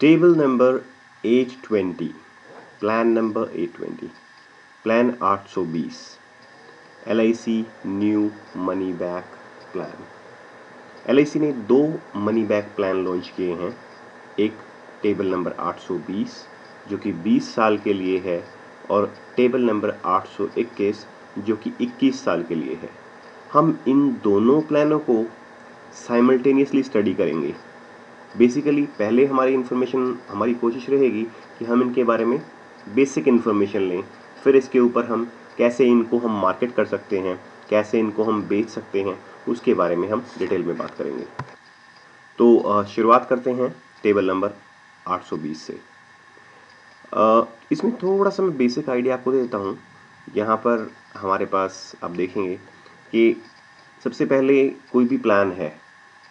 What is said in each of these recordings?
Table number 820, plan number 820, plan 820, LIC new money back plan. LIC ने 2 money back plan launch किए हैं। एक table number 820 जो कि 20 साल के लिए है और टेबल नंबर 821 जो कि 21 साल के लिए है। हम इन दोनों प्लानों को साइमल्टेनियसली स्टडी करेंगे। बेसिकली पहले हमारी कोशिश रहेगी कि हम इनके बारे में बेसिक इन्फॉर्मेशन लें, फिर इसके ऊपर हम कैसे इनको हम मार्केट कर सकते हैं, कैसे इनको हम बेच सकते हैं, उसके बारे में हम डिटेल में बात करेंगे। तो शुरुआत करते हैं टेबल नंबर 820 से। इसमें थोड़ा सा मैं बेसिक आइडिया आपको दे देता हूँ। यहाँ पर हमारे पास आप देखेंगे कि सबसे पहले कोई भी प्लान है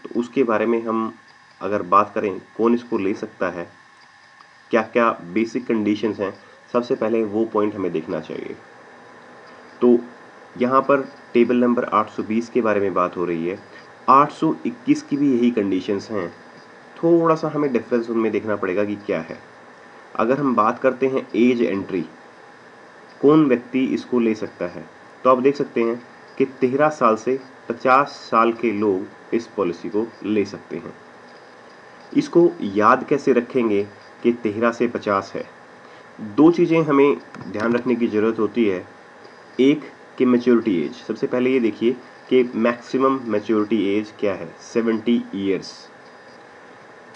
तो उसके बारे में हम अगर बात करें कौन इसको ले सकता है, क्या क्या बेसिक कंडीशंस हैं, सबसे पहले वो पॉइंट हमें देखना चाहिए। तो यहाँ पर टेबल नंबर 820 के बारे में बात हो रही है। 821 की भी यही कंडीशंस हैं। थोड़ा सा हमें डिफरेंस उनमें देखना पड़ेगा कि क्या है। अगर हम बात करते हैं एज एंट्री, कौन व्यक्ति इसको ले सकता है, तो आप देख सकते हैं कि 13 साल से 50 साल के लोग इस पॉलिसी को ले सकते हैं। इसको याद कैसे रखेंगे कि 13 से 50 है? 2 चीज़ें हमें ध्यान रखने की ज़रूरत होती है। एक कि मैच्योरिटी एज। सबसे पहले ये देखिए कि मैक्सिमम मैच्योरिटी एज क्या है, 70 ईयर्स।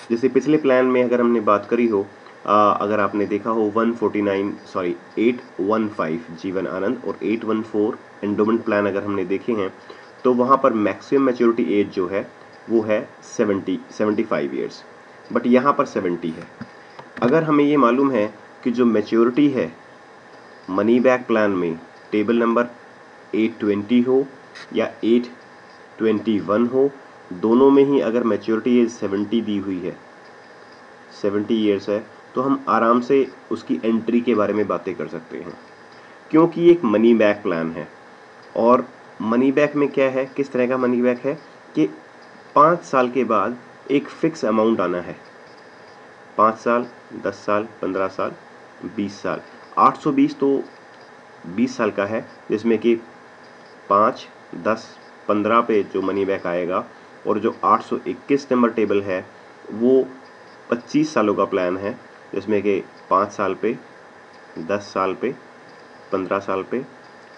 जैसे पिछले प्लान में अगर हमने बात करी हो, अगर आपने देखा हो 815 जीवन आनंद और 814 एंडोमेंट प्लान अगर हमने देखे हैं, तो वहाँ पर मैक्सिमम मैच्योरिटी एज जो है वो है 75 ईयर्स, बट यहाँ पर 70 है। अगर हमें ये मालूम है कि जो मैच्योरिटी है मनी बैक प्लान में टेबल नंबर 820 हो या 821 हो, दोनों में ही अगर मैच्योरिटी एज 70 दी हुई है, 70 ईयर्स है, तो हम आराम से उसकी एंट्री के बारे में बातें कर सकते हैं, क्योंकि एक मनी बैक प्लान है। और मनी बैक में क्या है, किस तरह का मनी बैक है कि 5 साल के बाद एक फिक्स अमाउंट आना है। 5 साल, 10 साल, 15 साल, 20 साल। 820 तो 20 साल का है, जिसमें कि 5, 10, 15 पे जो मनी बैक आएगा, और जो 821 नंबर टेबल है वो 25 सालों का प्लान है, जिसमें कि 5 साल पे, 10 साल पे, 15 साल पे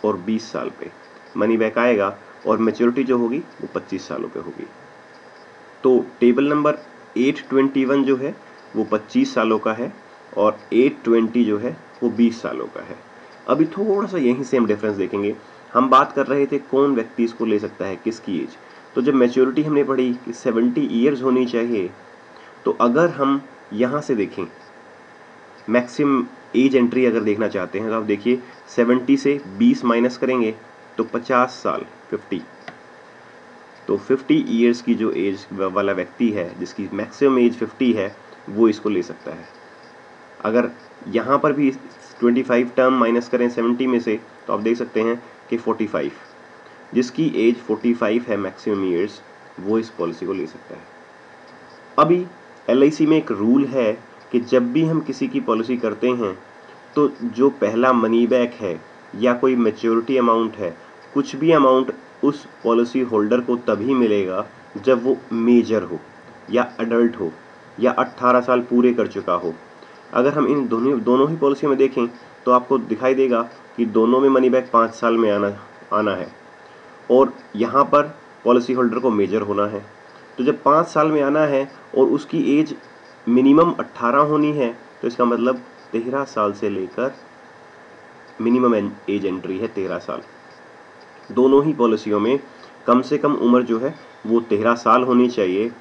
और 20 साल पे मनी बैक आएगा, और मैच्योरिटी जो होगी वो 25 सालों पे होगी। तो टेबल नंबर 821 जो है वो 25 सालों का है और 820 जो है वो 20 सालों का है। अभी थोड़ा सा यहीं से हम डिफरेंस देखेंगे। हम बात कर रहे थे कौन व्यक्ति इसको ले सकता है, किसकी एज। तो जब मैच्योरिटी हमने पढ़ी कि 70 ईयर्स होनी चाहिए, तो अगर हम यहाँ से देखें मैक्सिमम एज एंट्री अगर देखना चाहते हैं, तो आप देखिए 70 से 20 माइनस करेंगे तो 50 साल, 50। तो 50 ईयर्स की जो एज वाला व्यक्ति है, जिसकी मैक्सिमम एज 50 है, वो इसको ले सकता है। अगर यहाँ पर भी 25 टर्म माइनस करें 70 में से, तो आप देख सकते हैं कि 45, जिसकी एज 45 है मैक्सिमम ईयर्स, वो इस पॉलिसी को ले सकता है। अभी LIC में एक रूल है कि जब भी हम किसी की पॉलिसी करते हैं, तो जो पहला मनी बैक है या कोई मैच्योरिटी अमाउंट है, कुछ भी अमाउंट उस पॉलिसी होल्डर को तभी मिलेगा जब वो मेजर हो या अडल्ट हो या 18 साल पूरे कर चुका हो। अगर हम इन दोनों ही पॉलिसी में देखें तो आपको दिखाई देगा कि दोनों में मनी बैक 5 साल में आना है, और यहाँ पर पॉलिसी होल्डर को मेजर होना है। तो जब 5 साल में आना है और उसकी एज मिनिमम 18 होनी है, तो इसका मतलब 13 साल से लेकर मिनिमम एज एंट्री है 13 साल। दोनों ही पॉलिसियों में कम से कम उम्र जो है वो 13 साल होनी चाहिए।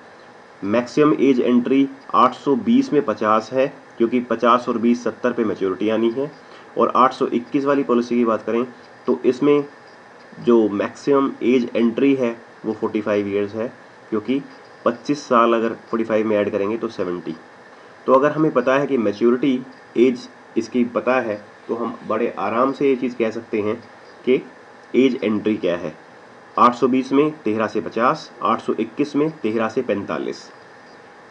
मैक्सिमम एज एंट्री 820 में 50 है, क्योंकि 50 और 20 70 पे मैच्योरिटी आनी है। और 821 वाली पॉलिसी की बात करें तो इसमें जो मैक्सिमम एज एंट्री है वो 45 ईयर्स है, क्योंकि 25 साल अगर 45 में ऐड करेंगे तो 70। तो अगर हमें पता है कि मैच्योरिटी एज इसकी पता है, तो हम बड़े आराम से ये चीज़ कह सकते हैं कि एज एंट्री क्या है। 820 में 13 से 50, 821 में 13 से 45।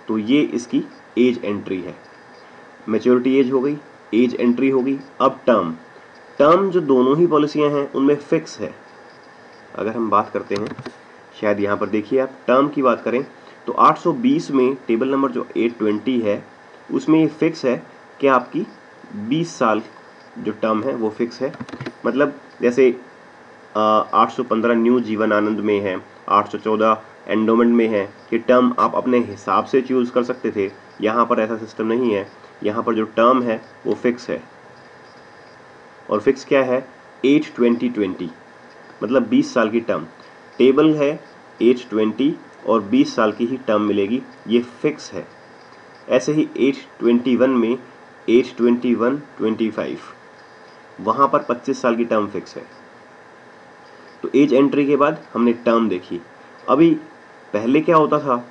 तो ये इसकी एज एंट्री है। मैच्योरिटी एज हो गई, एज एंट्री होगी। अब टर्म, टर्म जो दोनों ही पॉलिसियां हैं उनमें फिक्स है। अगर हम बात करते हैं, शायद यहाँ पर देखिए आप टर्म की बात करें तो 820 में टेबल नंबर जो 820 है उसमें ये फिक्स है कि आपकी 20 साल जो टर्म है वो फिक्स है। मतलब जैसे 815 न्यू जीवन आनंद में है, 814 एंडोमेंट में है कि टर्म आप अपने हिसाब से चूज कर सकते थे। यहाँ पर ऐसा सिस्टम नहीं है, यहाँ पर जो टर्म है वो फिक्स है। और फिक्स क्या है? 8-20-20, मतलब 20 साल की टर्म। टेबल है 820 और 20 साल की ही टर्म मिलेगी, ये फिक्स है। ऐसे ही 821 में 8-21-25, वहाँ पर 25 साल की टर्म फिक्स है। तो एज एंट्री के बाद हमने टर्म देखी। अभी पहले क्या होता था,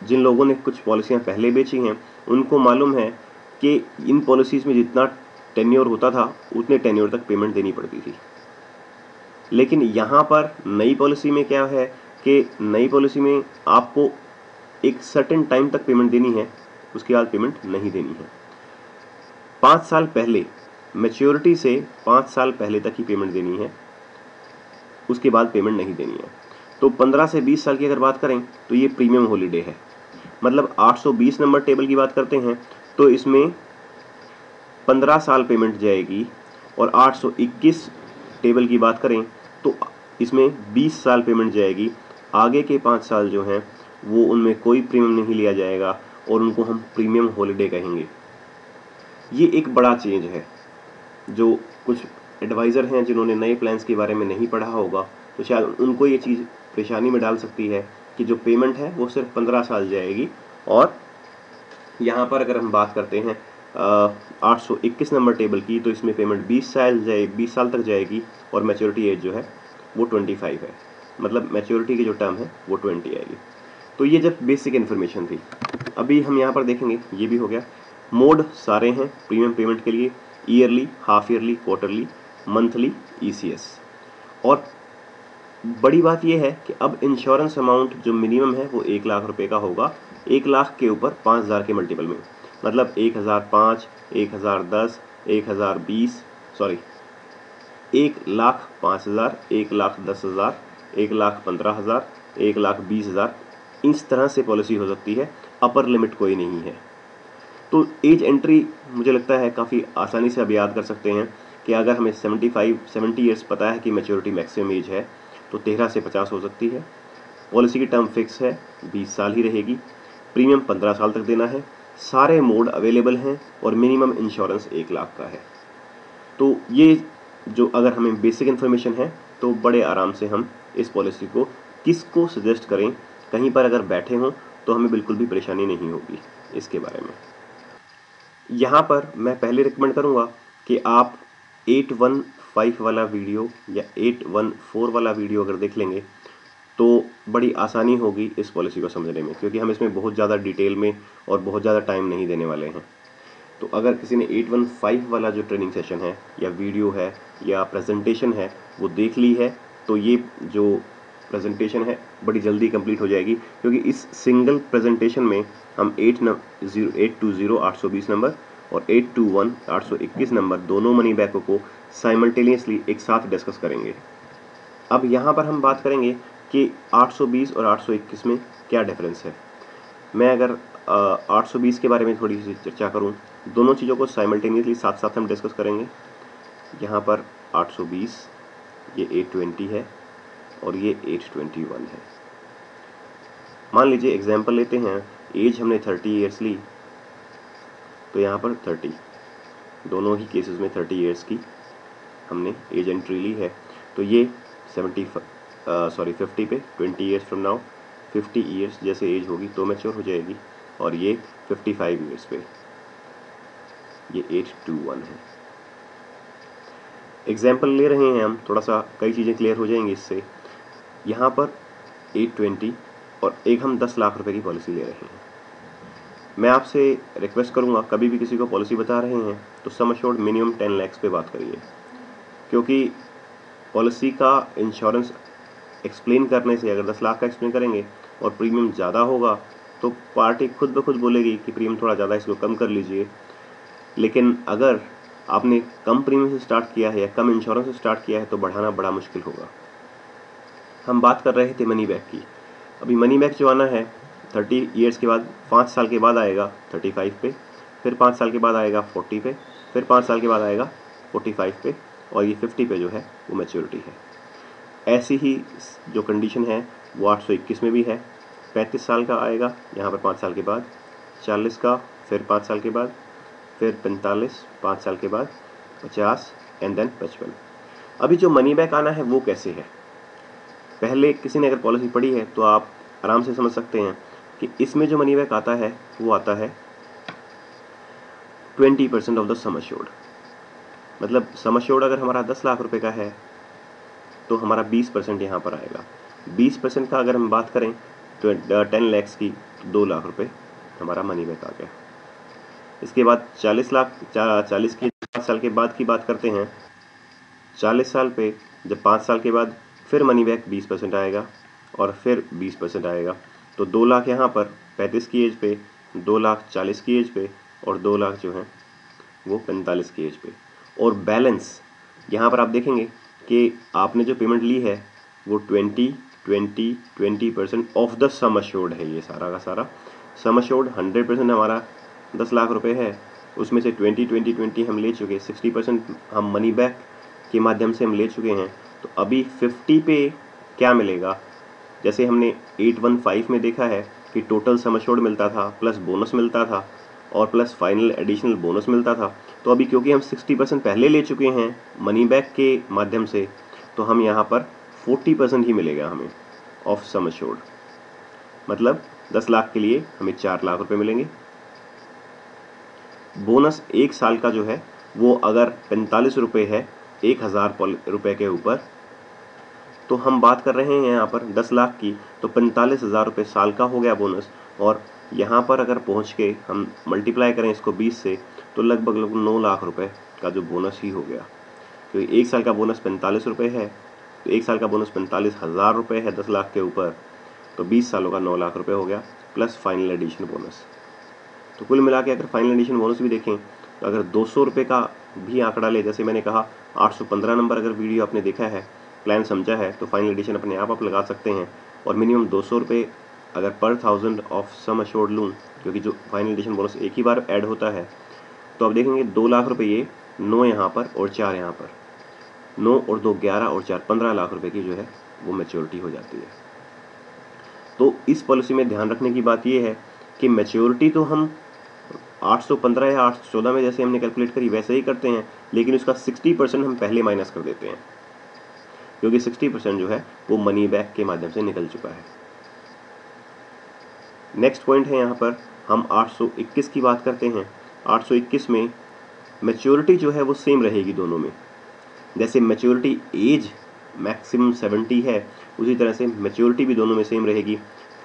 जिन लोगों ने कुछ पॉलिसियाँ पहले बेची हैं उनको मालूम है कि इन पॉलिसीज़ में जितना टेन्योर होता था उतने टेन्योर तक पेमेंट देनी पड़ती थी। लेकिन यहाँ पर नई पॉलिसी में क्या है कि नई पॉलिसी में आपको एक सर्टेन टाइम तक पेमेंट देनी है, उसके बाद पेमेंट नहीं देनी है। 5 साल पहले, मैच्योरिटी से 5 साल पहले तक ही पेमेंट देनी है, उसके बाद पेमेंट नहीं देनी है। तो 15 से 20 साल की अगर बात करें तो ये प्रीमियम हॉलीडे है। मतलब 820 नंबर टेबल की बात करते हैं तो इसमें 15 साल पेमेंट जाएगी, और 821 टेबल की बात करें तो इसमें 20 साल पेमेंट जाएगी। आगे के 5 साल जो हैं वो उनमें कोई प्रीमियम नहीं लिया जाएगा और उनको हम प्रीमियम हॉलीडे कहेंगे। ये एक बड़ा चेंज है। जो कुछ एडवाइज़र हैं जिन्होंने नए प्लान्स के बारे में नहीं पढ़ा होगा तो शायद उनको ये चीज़ परेशानी में डाल सकती है कि जो पेमेंट है वो सिर्फ 15 साल जाएगी। और यहाँ पर अगर हम बात करते हैं 821 नंबर टेबल की तो इसमें पेमेंट 20 साल तक जाएगी और मैच्योरिटी एज जो है वो 25 है। मतलब मैच्योरिटी की जो टर्म है वो 20 आएगी। तो ये जब बेसिक इन्फॉर्मेशन थी। अभी हम यहाँ पर देखेंगे, ये भी हो गया। मोड सारे हैं प्रीमियम पेमेंट के लिए, yearly, half yearly, quarterly, monthly, ECS। और बड़ी बात यह है कि अब इंश्योरेंस अमाउंट जो मिनिमम है वो 1 लाख रुपए का होगा। 1 लाख के ऊपर 5000 के मल्टीपल में, मतलब 1005, 1010, 1020, सॉरी 1,05,000, 1,10,000, 1,15,000, 1,20,000, इस तरह से पॉलिसी हो सकती है। अपर लिमिट कोई नहीं है। तो एज एंट्री मुझे लगता है काफ़ी आसानी से अब याद कर सकते हैं कि अगर हमें 70 ईयर्स पता है कि मैच्योरिटी मैक्सिमम एज है तो 13 से 50 हो सकती है। पॉलिसी की टर्म फिक्स है, 20 साल ही रहेगी। प्रीमियम 15 साल तक देना है। सारे मोड अवेलेबल हैं और मिनिमम इंश्योरेंस 1 लाख का है। तो ये जो अगर हमें बेसिक इन्फॉर्मेशन है तो बड़े आराम से हम इस पॉलिसी को किसको सजेस्ट करें, कहीं पर अगर बैठे हों तो हमें बिल्कुल भी परेशानी नहीं होगी इसके बारे में। यहाँ पर मैं पहले रिकमेंड करूँगा कि आप 815 वाला वीडियो या 814 वाला वीडियो अगर देख लेंगे तो बड़ी आसानी होगी इस पॉलिसी को समझने में, क्योंकि हम इसमें बहुत ज़्यादा डिटेल में और बहुत ज़्यादा टाइम नहीं देने वाले हैं। तो अगर किसी ने 815 वाला जो ट्रेनिंग सेशन है या वीडियो है या प्रेजेंटेशन है वो देख ली है तो ये जो प्रेजेंटेशन है बड़ी जल्दी कंप्लीट हो जाएगी, क्योंकि इस सिंगल प्रेजेंटेशन में हम 820 820 नंबर और 821 821 नंबर दोनों मनी बैकों को साइमल्टेनियसली एक साथ डिस्कस करेंगे। अब यहाँ पर हम बात करेंगे कि 820 और 821 में क्या डिफरेंस है। मैं अगर 820 के बारे में थोड़ी सी चर्चा करूँ, दोनों चीज़ों को साइमल्टेनियसली साथ साथ हम डिस्कस करेंगे। यहाँ पर 820 ये 820 है और ये 821 है। मान लीजिए एग्जाम्पल लेते हैं, एज हमने 30 ईयर्स ली तो यहाँ पर 30, दोनों ही केसेस में 30 ईयर्स की हमने एज एंट्री ली है। तो ये 50 पे 20 ईयर्स फ्रॉम नाउ 50 ईयर्स जैसे एज होगी तो मैच्योर हो जाएगी, और ये 55 ईयर्स पे ये 821 है। एग्जाम्पल ले रहे हैं हम, थोड़ा सा कई चीज़ें क्लियर हो जाएंगी इससे। यहाँ पर 820 और एक हम 10 लाख रुपए की पॉलिसी ले रहे हैं। मैं आपसे रिक्वेस्ट करूँगा कभी भी किसी को पॉलिसी बता रहे हैं तो सम अश्योर्ड मिनिमम 10 लाख पे बात करिए, क्योंकि पॉलिसी का इंश्योरेंस एक्सप्लेन करने से अगर 10 लाख का एक्सप्लेन करेंगे और प्रीमियम ज़्यादा होगा तो पार्टी खुद ब खुद बोलेगी कि प्रीमियम थोड़ा ज़्यादा, इसको कम कर लीजिए। लेकिन अगर आपने कम प्रीमियम से स्टार्ट किया है या कम इंश्योरेंस से स्टार्ट किया है तो बढ़ाना बड़ा मुश्किल होगा। हम बात कर रहे थे मनी बैक की। अभी मनी बैक जो आना है 30 ईयर्स के बाद, 5 साल के बाद आएगा 35 पे, फिर 5 साल के बाद आएगा 40 पे, फिर 5 साल के बाद आएगा 45 पे, और ये 50 पे जो है वो मैच्योरिटी है। ऐसी ही जो कंडीशन है वो 821 में भी है। 35 साल का आएगा यहाँ पर 5 साल के बाद, 40 का फिर 5 साल के बाद, फिर 45 5 साल के बाद, 50 एंड देन 55। अभी जो मनी बैक आना है वो कैसे है, पहले किसी ने अगर पॉलिसी पढ़ी है तो आप आराम से समझ सकते हैं कि इसमें जो मनी बैक आता है वो आता है 20% ऑफ द सम अश्योर्ड। मतलब सम अश्योर्ड अगर हमारा 10 लाख रुपए का है तो हमारा 20% यहाँ पर आएगा। 20% का अगर हम बात करें तो 10 लैक्स की 2 लाख रुपए हमारा मनी बैक आ गया। इसके बाद 40 की 5 साल के बाद की बात करते हैं। 40 साल पे जब 5 साल के बाद फिर मनी बैक 20% आएगा और फिर 20% आएगा, तो 2 लाख यहाँ पर 35 की एज पे, 2 लाख 40 की एज पे, और 2 लाख जो है वो 45 की एज पे। और बैलेंस यहाँ पर आप देखेंगे कि आपने जो पेमेंट ली है वो 20% ऑफ द सम अश्योर्ड है। ये सारा का सारा सम अश्योर्ड 100% हमारा 10 लाख रुपए है, उसमें से 20 हम ले चुके, 60% हम मनी बैक के माध्यम से हम ले चुके हैं। तो अभी 50 पे क्या मिलेगा, जैसे हमने 815 में देखा है कि टोटल सम अश्योर्ड मिलता था, प्लस बोनस मिलता था, और प्लस फाइनल एडिशनल बोनस मिलता था। तो अभी क्योंकि हम 60% पहले ले चुके हैं मनी बैक के माध्यम से, तो हम यहाँ पर 40% ही मिलेगा हमें ऑफ सम अश्योर्ड। मतलब 10 लाख के लिए हमें 4 लाख रुपए मिलेंगे। बोनस 1 साल का जो है वो अगर 45 रुपये है 1000 रुपये के ऊपर, तो हम बात कर रहे हैं यहाँ पर 10 लाख की, तो 45,000 रुपये साल का हो गया बोनस। और यहाँ पर अगर पहुँच के हम मल्टीप्लाई करें इसको 20 से, तो लगभग 9 लाख रुपए का जो बोनस ही हो गया। क्योंकि 1 साल का बोनस 45 रुपये है, तो 1 साल का बोनस 45,000 रुपये है 10 लाख के ऊपर, तो 20 सालों का 9 लाख रुपये हो गया, प्लस फाइनल एडिशन बोनस। तो कुल मिला के अगर फाइनल एडिशन बोनस भी देखें तो अगर 200 रुपये का भी आंकड़ा ले, जैसे मैंने कहा 815 नंबर अगर वीडियो आपने देखा है, प्लान समझा है, तो फाइनल एडिशन अपने आप लगा सकते हैं। और मिनिमम 200 रुपये अगर पर 1000 ऑफ सम अश्योर्ड लूँ, क्योंकि जो फाइनल एडिशन बोनस एक ही बार ऐड होता है, तो अब देखेंगे 2 लाख रुपये ये, 9 यहाँ पर और 4 यहाँ पर, 9 और 2 11 और 4 15 लाख रुपये की जो है वो मैच्योरिटी हो जाती है। तो इस पॉलिसी में ध्यान रखने की बात यह है कि मैच्योरिटी तो हम 815 या 814 में जैसे हमने कैलकुलेट करी वैसे ही करते हैं, लेकिन उसका 60% हम पहले माइनस कर देते हैं, क्योंकि 60% जो है वो मनी बैक के माध्यम से निकल चुका है। नेक्स्ट पॉइंट है यहाँ पर हम 821 की बात करते हैं। 821 में मैच्योरिटी जो है वो सेम रहेगी दोनों में। जैसे मैच्योरिटी एज मैक्सिमम 70 है, उसी तरह से मैच्योरिटी भी दोनों में सेम रहेगी।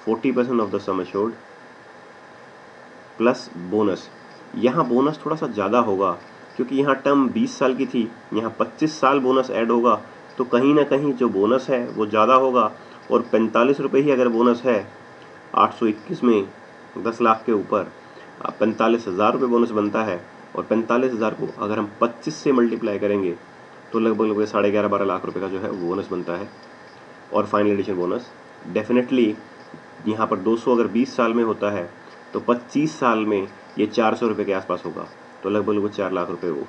40% of the sum assured plus bonus. यहाँ बोनस थोड़ा सा ज़्यादा होगा, क्योंकि यहाँ टर्म 20 साल की थी, यहाँ 25 साल बोनस ऐड होगा, तो कहीं ना कहीं जो बोनस है वो ज़्यादा होगा। और 45 रुपये ही अगर बोनस है 821 में 10 लाख के ऊपर, 45,000 रुपये बोनस बनता है, और 45,000 को अगर हम 25 से मल्टीप्लाई करेंगे तो लगभग 11.5-12 लाख रुपये का जो है वो बोनस बनता है। और फाइनल एडिशन बोनस डेफिनेटली यहाँ पर 200 अगर 20 साल में होता है तो 25 साल में ये 400 रुपये के आसपास होगा, तो लगभग 4 लाख रुपये वो।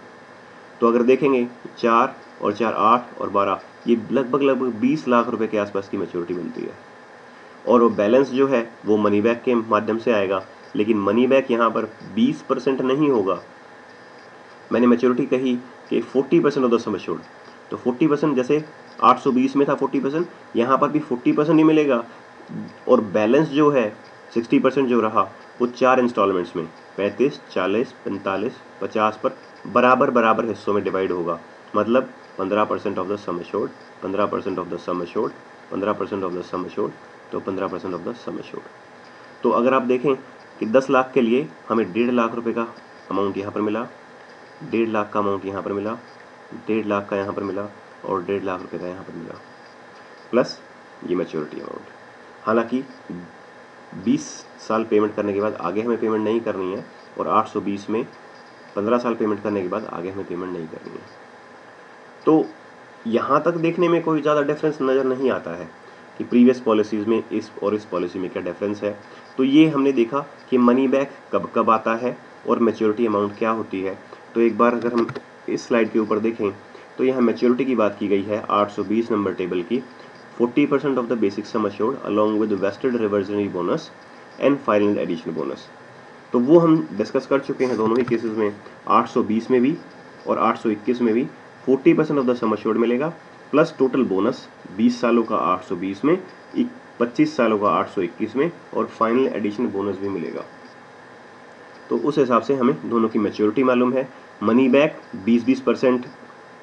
तो अगर देखेंगे 4 और 4 8 और 12, ये लगभग 20 लाख रुपये के आसपास की मैच्योरिटी बनती है। और वो बैलेंस जो है वो मनी बैक के माध्यम से आएगा, लेकिन मनी बैक यहाँ पर 20% नहीं होगा। मैंने मैच्योरिटी कही कि 40% ऑफ द सम अश्योर्ड, तो 40% जैसे 820 में था 40%, यहाँ पर भी 40% ही मिलेगा। और बैलेंस जो है 60% जो रहा वो 4 इंस्टॉलमेंट्स में 35, 40, 45, 50 पर बराबर बराबर हिस्सों में डिवाइड होगा। मतलब 15% of the sum assured, 15% of the sum assured, 15% of the sum assured, तो 15% ऑफ द सम अश्योर्ड। तो अगर आप देखें कि 10 लाख के लिए हमें 1.5 लाख रुपए का अमाउंट यहाँ पर मिला, 1.5 लाख का अमाउंट यहाँ पर मिला, 1.5 लाख का यहाँ पर मिला, और 1.5 लाख रुपए का यहाँ पर मिला, प्लस ये मैच्योरिटी अमाउंट। हालांकि 20 साल पेमेंट करने के बाद आगे हमें पेमेंट नहीं करनी है, और 820 में 15 साल पेमेंट करने के बाद आगे हमें पेमेंट नहीं करनी है। तो यहाँ तक देखने में कोई ज़्यादा डिफरेंस नज़र नहीं आता है कि प्रीवियस पॉलिसीज़ में इस और इस पॉलिसी में क्या डिफरेंस है। तो ये हमने देखा कि मनी बैक कब कब आता है और मैच्योरिटी अमाउंट क्या होती है। तो एक बार अगर हम इस स्लाइड के ऊपर देखें तो यहाँ मैच्योरिटी की बात की गई है 820 नंबर टेबल की। 40% of the basic sum assured along with vested reversionary bonus and final additional bonus. तो वो हम डिस्कस कर चुके हैं दोनों ही केसेस में, 820 में भी और 821 में भी 40% ऑफ द सम अश्योर्ड मिलेगा प्लस टोटल बोनस 20 सालों का 820 में, 25 सालों का 821 में, और फाइनल एडिशनल बोनस भी मिलेगा। तो उस हिसाब से हमें दोनों की मैच्योरिटी मालूम है। मनी बैक 20-20%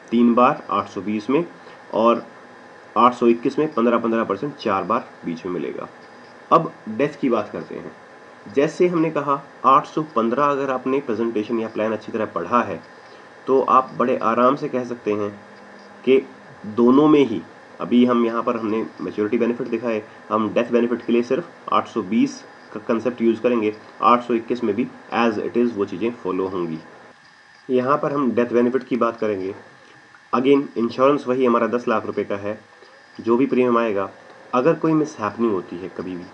3 बार 820 में, और 821 में 15-15% 4 बार बीच में मिलेगा। अब डेथ की बात करते हैं। जैसे हमने कहा 815 अगर आपने प्रेजेंटेशन या प्लान अच्छी तरह पढ़ा है तो आप बड़े आराम से कह सकते हैं कि दोनों में ही, अभी हम यहाँ पर हमने मैच्योरिटी बेनिफिट दिखाए, हम डेथ बेनिफिट के लिए सिर्फ 820 का कंसेप्ट यूज़ करेंगे, 821 में भी एज इट इज़ वो चीज़ें फॉलो होंगी। यहाँ पर हम डेथ बेनिफिट की बात करेंगे। अगेन इंश्योरेंस वही हमारा 10 लाख रुपए का है। जो भी प्रीमियम आएगा, अगर कोई मिस हैपनिंग होती है कभी भी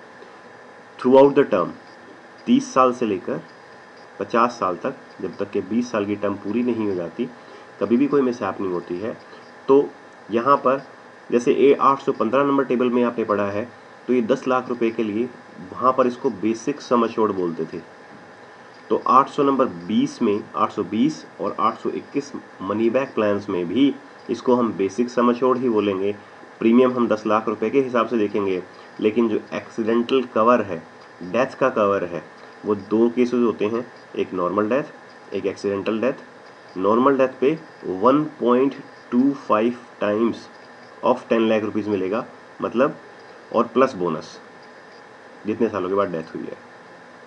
थ्रू आउट द टर्म, 30 साल से लेकर 50 साल तक, जब तक कि 20 साल की टर्म पूरी नहीं हो जाती, कभी भी कोई मिस हैपनिंग होती है, तो यहाँ पर जैसे 815 नंबर टेबल में आपने पढ़ा है, तो ये 10 लाख रुपए के लिए वहाँ पर इसको बेसिक सम अश्योर्ड बोलते थे। तो 800 नंबर 20 में 820 और 821 मनी बैक प्लान्स में भी इसको हम बेसिक सम अश्योर्ड ही बोलेंगे। प्रीमियम हम 10 लाख रुपए के हिसाब से देखेंगे, लेकिन जो एक्सीडेंटल कवर है, डेथ का कवर है, वो 2 केसेस होते हैं, एक नॉर्मल डेथ, एक एक्सीडेंटल डेथ। नॉर्मल डेथ पे 1.25 टाइम्स ऑफ 10 लाख रुपीज़ मिलेगा, मतलब, और प्लस बोनस जितने सालों के बाद डेथ हुई है।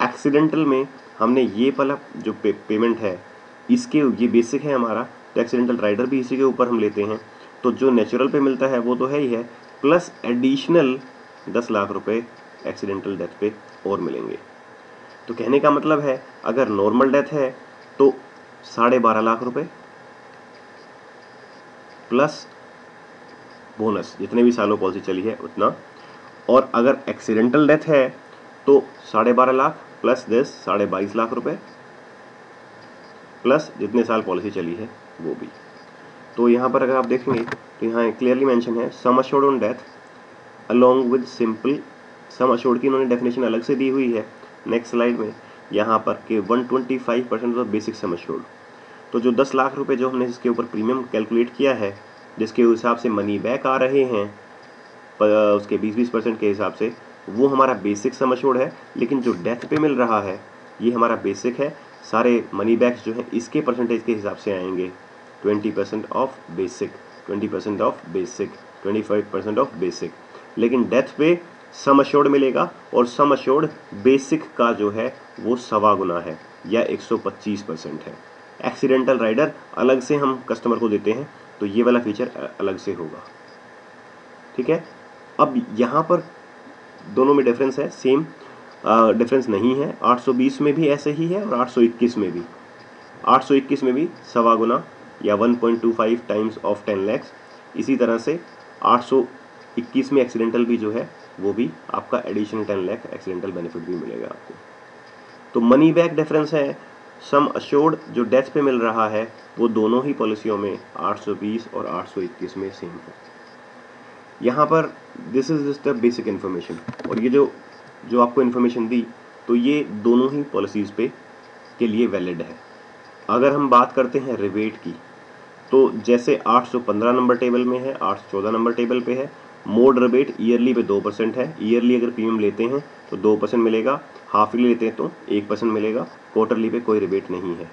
एक्सीडेंटल में हमने ये वाला जो पेमेंट है, इसके ये बेसिक है हमारा, तो एक्सीडेंटल राइडर भी इसी के ऊपर हम लेते हैं। तो जो नेचुरल पे मिलता है वो तो है ही है, प्लस एडिशनल 10 लाख रुपए एक्सीडेंटल डेथ पे और मिलेंगे। तो कहने का मतलब है अगर नॉर्मल डेथ है तो 12.5 लाख रुपए प्लस बोनस, जितने भी सालों पॉलिसी चली है उतना, और अगर एक्सीडेंटल डेथ है तो 12.5 लाख प्लस 10 22.5 लाख रुपए प्लस जितने साल पॉलिसी चली है वो भी। तो यहाँ पर अगर आप देखेंगे तो यहाँ क्लियरली मेंशन है sum assured on death along with simple sum assured की इन्होंने डेफिनेशन अलग से दी हुई है नेक्स्ट स्लाइड में, यहाँ पर कि 125% ऑफ बेसिक सम अश्योर्ड। तो जो 10 लाख रुपए जो हमने इसके ऊपर प्रीमियम कैलकुलेट किया है, जिसके हिसाब से मनी बैक आ रहे हैं उसके 20-20% के हिसाब से, वो हमारा बेसिक सम अश्योर्ड है। लेकिन जो डेथ पे मिल रहा है ये हमारा बेसिक है। सारे मनी बैक्स जो हैं इसके परसेंटेज के हिसाब से आएंगे, 20% of basic, 20% of basic, 25% of basic. लेकिन डेथ पे सम अश्योर्ड मिलेगा, और सम अश्योर्ड बेसिक का जो है वो 1.25 गुना है या 125% है। एक्सीडेंटल राइडर अलग से हम कस्टमर को देते हैं, तो ये वाला फीचर अलग से होगा। ठीक है, अब यहाँ पर दोनों में डिफरेंस है, सेम डिफरेंस नहीं है। 820 में भी ऐसे ही है और 821 में भी। 821 में भी 1.25 गुना या 1.25 टाइम्स ऑफ 10 लैक्स। इसी तरह से 821 में एक्सीडेंटल भी जो है वो भी आपका एडिशनल 10 लाख एक्सीडेंटल बेनिफिट भी मिलेगा आपको। तो मनी बैक डिफरेंस है, सम अश्योर्ड जो डेथ पे मिल रहा है वो दोनों ही पॉलिसियों में 820 और 821 में सेम है। यहाँ पर this is just the basic information, और ये जो आपको इन्फॉर्मेशन दी तो ये दोनों ही पॉलिसीज़ पे के लिए वैलिड है। अगर हम बात करते हैं रिबेट की, तो जैसे 815 नंबर टेबल में है, 814 नंबर टेबल पे है, मोड रिबेट ईयरली पे 2% है। ईयरली अगर प्रीमियम लेते हैं तो 2% मिलेगा, हाफ ईयरली लेते हैं तो 1% मिलेगा, क्वार्टरली पे कोई रिबेट नहीं है।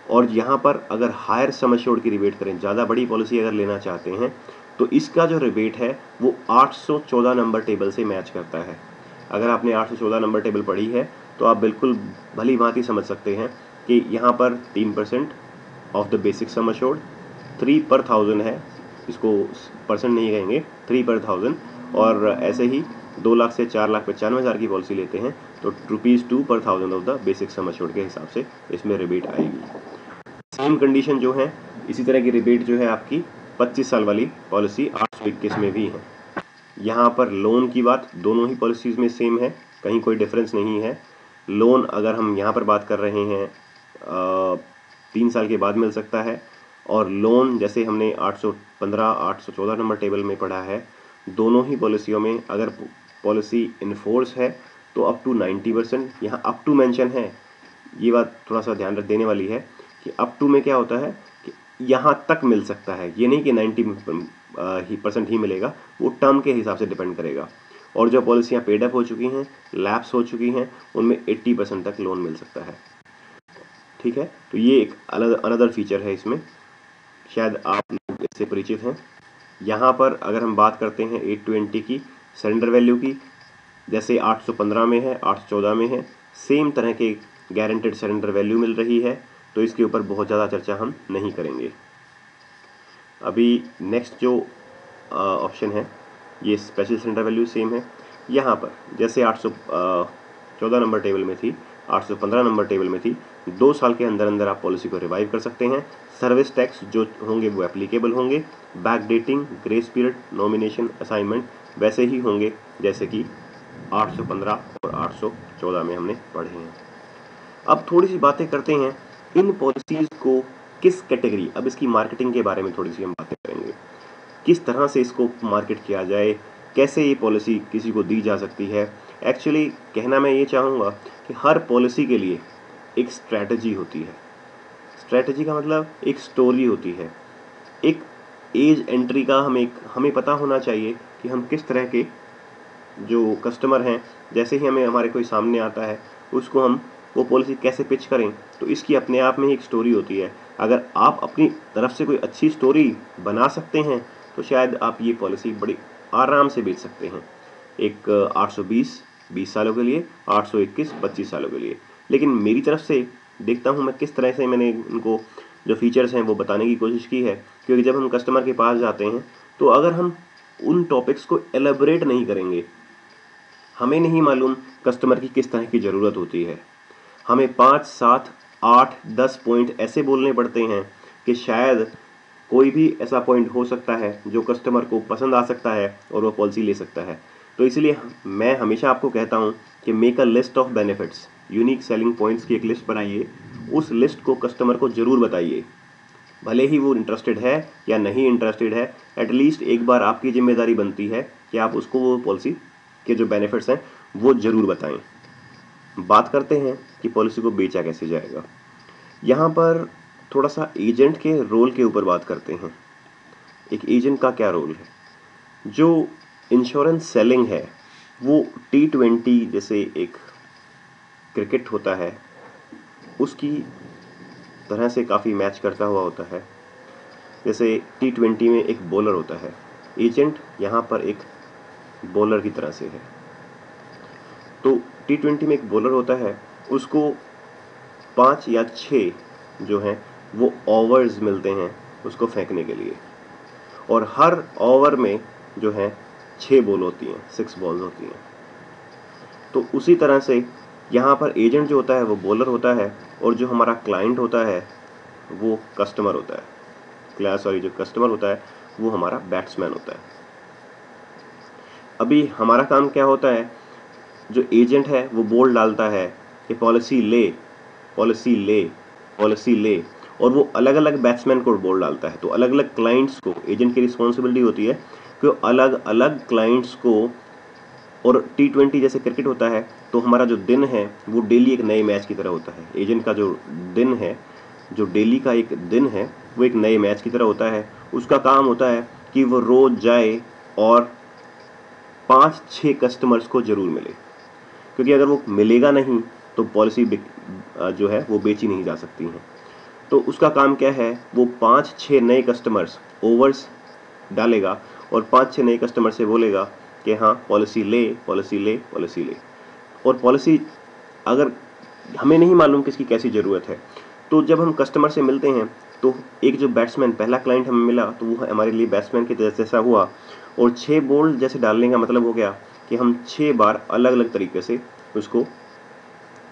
और यहाँ पर अगर हायर सम अश्योर्ड की रिबेट करें, ज़्यादा बड़ी पॉलिसी अगर लेना चाहते हैं, तो इसका जो रिबेट है वो 814 नंबर टेबल से मैच करता है। अगर आपने 814 नंबर टेबल पढ़ी है तो आप बिल्कुल भली भांति समझ सकते हैं कि यहाँ पर 3% of the basic sum assured, 3 पर 1000 है, इसको परसेंट नहीं कहेंगे, 3 पर 1000, और ऐसे ही 2 लाख से 4,95,000 की पॉलिसी लेते हैं तो ₹2 पर 1000 of the basic sum assured के हिसाब से इसमें रिबेट आएगी। सेम कंडीशन जो है, इसी तरह की रिबेट जो है आपकी 25 साल वाली पॉलिसी 821 में भी है। यहाँ पर लोन की बात दोनों ही पॉलिसीज में सेम है, कहीं कोई डिफरेंस नहीं है। लोन अगर हम यहाँ पर बात कर रहे हैं 3 साल के बाद मिल सकता है, और लोन जैसे हमने 815 814 नंबर टेबल में पढ़ा है, दोनों ही पॉलिसियों में अगर पॉलिसी इनफोर्स है तो अप टू 90%, यहाँ अप टू मेंशन है, ये बात थोड़ा सा ध्यान देने वाली है कि अप टू में क्या होता है कि यहाँ तक मिल सकता है, ये नहीं कि 90% ही मिलेगा, वो टर्म के हिसाब से डिपेंड करेगा। और जो पॉलिसियाँ पेड अप हो चुकी हैं, लैप्स हो चुकी हैं, उनमें 80% तक लोन मिल सकता है। ठीक है, तो ये एक अनदर फीचर है इसमें, शायद आप लोग इससे परिचित हैं। यहाँ पर अगर हम बात करते हैं 820 की सरेंडर वैल्यू की, जैसे 815 में है, 814 में है, सेम तरह के गारंटेड सरेंडर वैल्यू मिल रही है, तो इसके ऊपर बहुत ज़्यादा चर्चा हम नहीं करेंगे। अभी नेक्स्ट जो ऑप्शन है, ये स्पेशल सरेंडर वैल्यू सेम है। यहाँ पर जैसे 814 नंबर टेबल में थी, 815 नंबर टेबल में थी, 2 साल के अंदर अंदर आप पॉलिसी को रिवाइव कर सकते हैं। सर्विस टैक्स जो होंगे वो एप्लीकेबल होंगे। Back dating, grace period, nomination, assignment वैसे ही होंगे जैसे कि 815 और 814 में हमने पढ़े हैं। अब थोड़ी सी बातें करते हैं इन पॉलिसीज को किस कैटेगरी, अब इसकी मार्केटिंग के बारे में थोड़ी सी हम बातें करेंगे, किस तरह से इसको मार्केट किया जाए, कैसे ये पॉलिसी किसी को दी जा सकती है। एक्चुअली कहना मैं ये चाहूँगा कि हर पॉलिसी के लिए एक स्ट्रैटेजी होती है। स्ट्रैटेजी का मतलब एक स्टोरी होती है, एक एज एंट्री का हमें पता होना चाहिए कि हम किस तरह के जो कस्टमर हैं, जैसे ही हमें हमारे कोई सामने आता है उसको हम वो पॉलिसी कैसे पिच करें, तो इसकी अपने आप में ही एक स्टोरी होती है। अगर आप अपनी तरफ से कोई अच्छी स्टोरी बना सकते हैं तो शायद आप ये पॉलिसी बड़ी आराम से बेच सकते हैं। एक 820 20 सालों के लिए, 821 25 सालों के लिए। लेकिन मेरी तरफ से देखता हूँ मैं किस तरह से मैंने उनको जो फीचर्स हैं वो बताने की कोशिश की है, क्योंकि जब हम कस्टमर के पास जाते हैं तो अगर हम उन टॉपिक्स को एलेबोरेट नहीं करेंगे, हमें नहीं मालूम कस्टमर की किस तरह की ज़रूरत होती है, हमें 5 7 8 10 पॉइंट ऐसे बोलने पड़ते हैं कि शायद कोई भी ऐसा पॉइंट हो सकता है जो कस्टमर को पसंद आ सकता है और वो पॉलिसी ले सकता है। तो इसलिए मैं हमेशा आपको कहता हूँ कि make a list of benefits, unique selling points की एक लिस्ट बनाइए, उस लिस्ट को कस्टमर को ज़रूर बताइए, भले ही वो इंटरेस्टेड है या नहीं इंटरेस्टेड है, एटलीस्ट एक बार आपकी जिम्मेदारी बनती है कि आप उसको वो पॉलिसी के जो बेनिफिट्स हैं वो ज़रूर बताएं। बात करते हैं कि पॉलिसी को बेचा कैसे जाएगा। यहाँ पर थोड़ा सा एजेंट के रोल के ऊपर बात करते हैं। एक एजेंट का क्या रोल है? जो इंश्योरेंस सेलिंग है वो T20 जैसे एक क्रिकेट होता है उसकी तरह से काफ़ी मैच करता हुआ होता है। जैसे T20 में एक बॉलर होता है, एजेंट यहाँ पर एक बॉलर की तरह से है। तो T20 में एक बॉलर होता है, उसको 5 या 6 जो हैं वो ओवर्स मिलते हैं उसको फेंकने के लिए, और हर ओवर में जो है 6 बॉल होती हैं, 6 बॉल्स होती हैं। तो उसी तरह से यहाँ पर एजेंट जो होता है वो बॉलर होता है, और जो हमारा क्लाइंट होता है वो कस्टमर होता है। जो कस्टमर होता है वो हमारा बैट्समैन होता है। अभी हमारा काम क्या होता है, जो एजेंट है वो बोल डालता है कि पॉलिसी ले, पॉलिसी ले, पॉलिसी ले, और वो अलग अलग बैट्समैन को बोल डालता है। तो अलग अलग क्लाइंट्स को एजेंट की रिस्पॉन्सिबिलिटी होती है कि अलग अलग क्लाइंट्स को, और T20 जैसे क्रिकेट होता है तो हमारा जो दिन है वो डेली एक नए मैच की तरह होता है। एजेंट का जो दिन है, जो डेली का एक दिन है, वो एक नए मैच की तरह होता है। उसका काम होता है कि वो रोज जाए और 5-6 कस्टमर्स को जरूर मिले, क्योंकि अगर वो मिलेगा नहीं तो पॉलिसी जो है वो बेची नहीं जा सकती है। तो उसका काम क्या है, वो 5-6 नए कस्टमर्स ओवर्स डालेगा और 5-6 नए कस्टमर से बोलेगा कि हाँ पॉलिसी ले, पॉलिसी ले, पॉलिसी ले। और पॉलिसी अगर हमें नहीं मालूम किसकी कैसी ज़रूरत है, तो जब हम कस्टमर से मिलते हैं तो एक जो बैट्समैन, पहला क्लाइंट हमें मिला तो वो हमारे लिए बैट्समैन के जैसा हुआ, और 6 बॉल जैसे डालने का मतलब हो गया कि हम 6 बार अलग अलग तरीके से उसको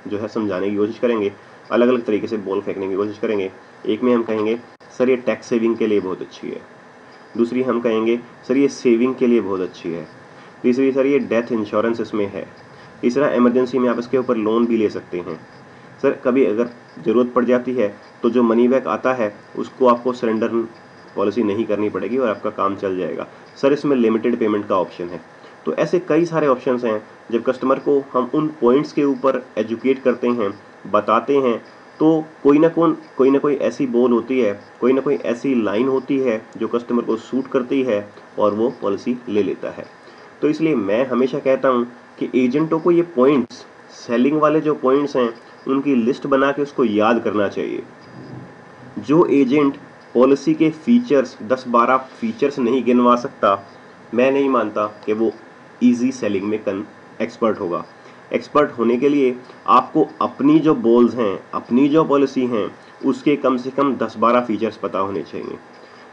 जो है समझाने की कोशिश करेंगे, अलग अलग तरीके से बॉल फेंकने की कोशिश करेंगे। एक में हम कहेंगे सर ये टैक्स सेविंग के लिए बहुत अच्छी है, दूसरी हम कहेंगे सर ये सेविंग के लिए बहुत अच्छी है, तीसरी सर ये डेथ इंश्योरेंस इसमें है, तीसरा इमरजेंसी में आप इसके ऊपर लोन भी ले सकते हैं। सर कभी अगर ज़रूरत पड़ जाती है तो जो मनी बैक आता है उसको आपको सरेंडर पॉलिसी नहीं करनी पड़ेगी और आपका काम चल जाएगा। सर इसमें लिमिटेड पेमेंट का ऑप्शन है। तो ऐसे कई सारे ऑप्शंस हैं। जब कस्टमर को हम उन पॉइंट्स के ऊपर एजुकेट करते हैं, बताते हैं, तो कोई ना कोई ऐसी बोल होती है, कोई ना कोई ऐसी लाइन होती है जो कस्टमर को सूट करती है और वो पॉलिसी ले लेता है। तो इसलिए मैं हमेशा कहता हूँ कि एजेंटों को ये पॉइंट्स, सेलिंग वाले जो पॉइंट्स हैं, उनकी लिस्ट बना के उसको याद करना चाहिए। जो एजेंट पॉलिसी के फीचर्स 10-12 फीचर्स नहीं गिनवा सकता, मैं नहीं मानता कि वो इजी सेलिंग में एक्सपर्ट होगा। एक्सपर्ट होने के लिए आपको अपनी जो बोल्स हैं, अपनी जो पॉलिसी हैं, उसके कम से कम 10-12 फीचर्स पता होने चाहिए।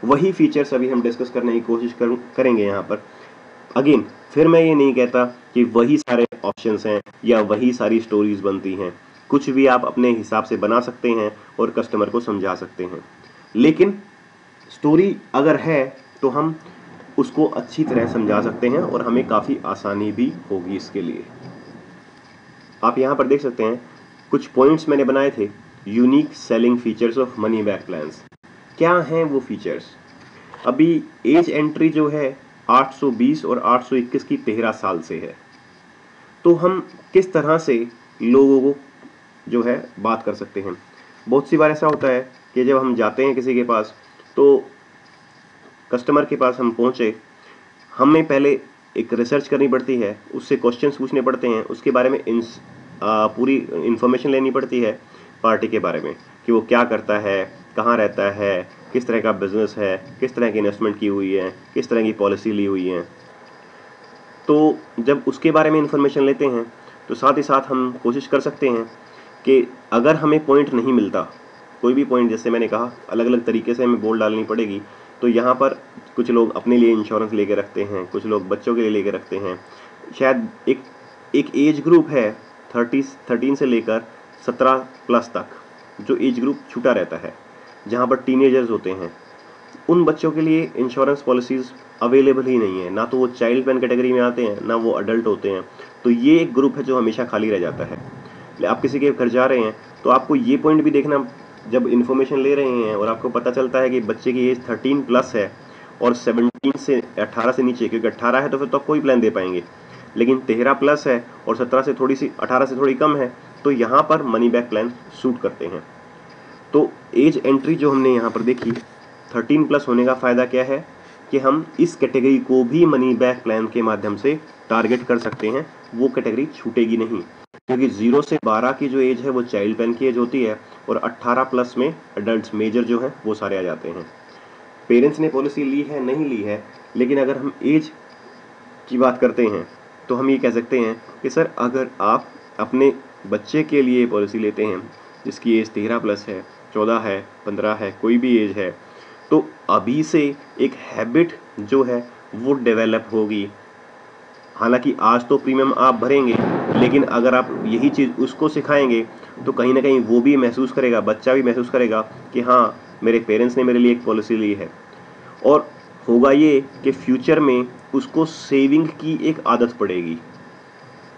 वही फीचर्स अभी हम डिस्कस करने की कोशिश करेंगे यहाँ पर। अगेन फिर मैं ये नहीं कहता कि वही सारे ऑप्शंस हैं या वही सारी स्टोरीज बनती हैं। कुछ भी आप अपने हिसाब से बना सकते हैं और कस्टमर को समझा सकते हैं, लेकिन स्टोरी अगर है तो हम उसको अच्छी तरह समझा सकते हैं और हमें काफ़ी आसानी भी होगी इसके लिए। आप यहाँ पर देख सकते हैं कुछ पॉइंट्स मैंने बनाए थे, unique selling features of money back plans. क्या हैं वो फीचर्स? अभी एज एंट्री जो है 820 और 821 की 13 साल से है, तो हम किस तरह से लोगों को जो है बात कर सकते हैं। बहुत सी बार ऐसा होता है कि जब हम जाते हैं किसी के पास, तो कस्टमर के पास हम पहुंचे, हमें पहले एक रिसर्च करनी पड़ती है, उससे क्वेश्चंस पूछने पड़ते हैं, उसके बारे में पूरी इंफॉर्मेशन लेनी पड़ती है पार्टी के बारे में कि वो क्या करता है, कहाँ रहता है, किस तरह का बिजनेस है, किस तरह की इन्वेस्टमेंट की हुई है, किस तरह की पॉलिसी ली हुई है। तो जब उसके बारे में इंफॉर्मेशन लेते हैं तो साथ ही साथ हम कोशिश कर सकते हैं कि अगर हमें पॉइंट नहीं मिलता, कोई भी पॉइंट, जैसे मैंने कहा अलग अलग तरीके से हमें बोल डालनी पड़ेगी, तो यहाँ पर कुछ लोग अपने लिए इंश्योरेंस लेके रखते हैं, कुछ लोग बच्चों के लिए लेके रखते हैं। शायद एक एज ग्रुप है 13 से लेकर 17 प्लस तक, जो एज ग्रुप छूटा रहता है, जहाँ पर टीनेजर्स होते हैं। उन बच्चों के लिए इंश्योरेंस पॉलिसीज़ अवेलेबल ही नहीं है, ना तो वो चाइल्ड प्लान कैटेगरी में आते हैं, ना वो अडल्ट होते हैं। तो ये एक ग्रुप है जो हमेशा खाली रह जाता है। आप किसी के घर जा रहे हैं तो आपको ये पॉइंट भी देखना, जब इन्फॉर्मेशन ले रहे हैं और आपको पता चलता है कि बच्चे की एज 13 प्लस है और 18 से नीचे, क्योंकि 18 है तो फिर तो आप कोई प्लान दे पाएंगे, लेकिन 13 प्लस है और 18 से थोड़ी कम है, तो यहाँ पर मनी बैक प्लान सूट करते हैं। तो एज एंट्री जो हमने यहाँ पर देखी, 13 प्लस होने का फ़ायदा क्या है कि हम इस कैटेगरी को भी मनी बैक प्लान के माध्यम से टारगेट कर सकते हैं। वो कैटेगरी छूटेगी नहीं, क्योंकि 0 से 12 की जो एज है वो चाइल्ड प्लान की एज होती है और 18 प्लस में एडल्ट्स मेजर जो हैं वो सारे आ जाते हैं। पेरेंट्स ने पॉलिसी ली है नहीं ली है, लेकिन अगर हम एज की बात करते हैं तो हम ये कह सकते हैं कि सर अगर आप अपने बच्चे के लिए पॉलिसी लेते हैं जिसकी एज 13 प्लस है, 14 है, 15 है, कोई भी एज है, तो अभी से एक हैबिट जो है वो डेवलप होगी। हालांकि आज तो प्रीमियम आप भरेंगे, लेकिन अगर आप यही चीज़ उसको सिखाएंगे तो कहीं ना कहीं वो भी महसूस करेगा, बच्चा भी महसूस करेगा कि हाँ मेरे पेरेंट्स ने मेरे लिए एक पॉलिसी ली है। और होगा ये कि फ्यूचर में उसको सेविंग की एक आदत पड़ेगी,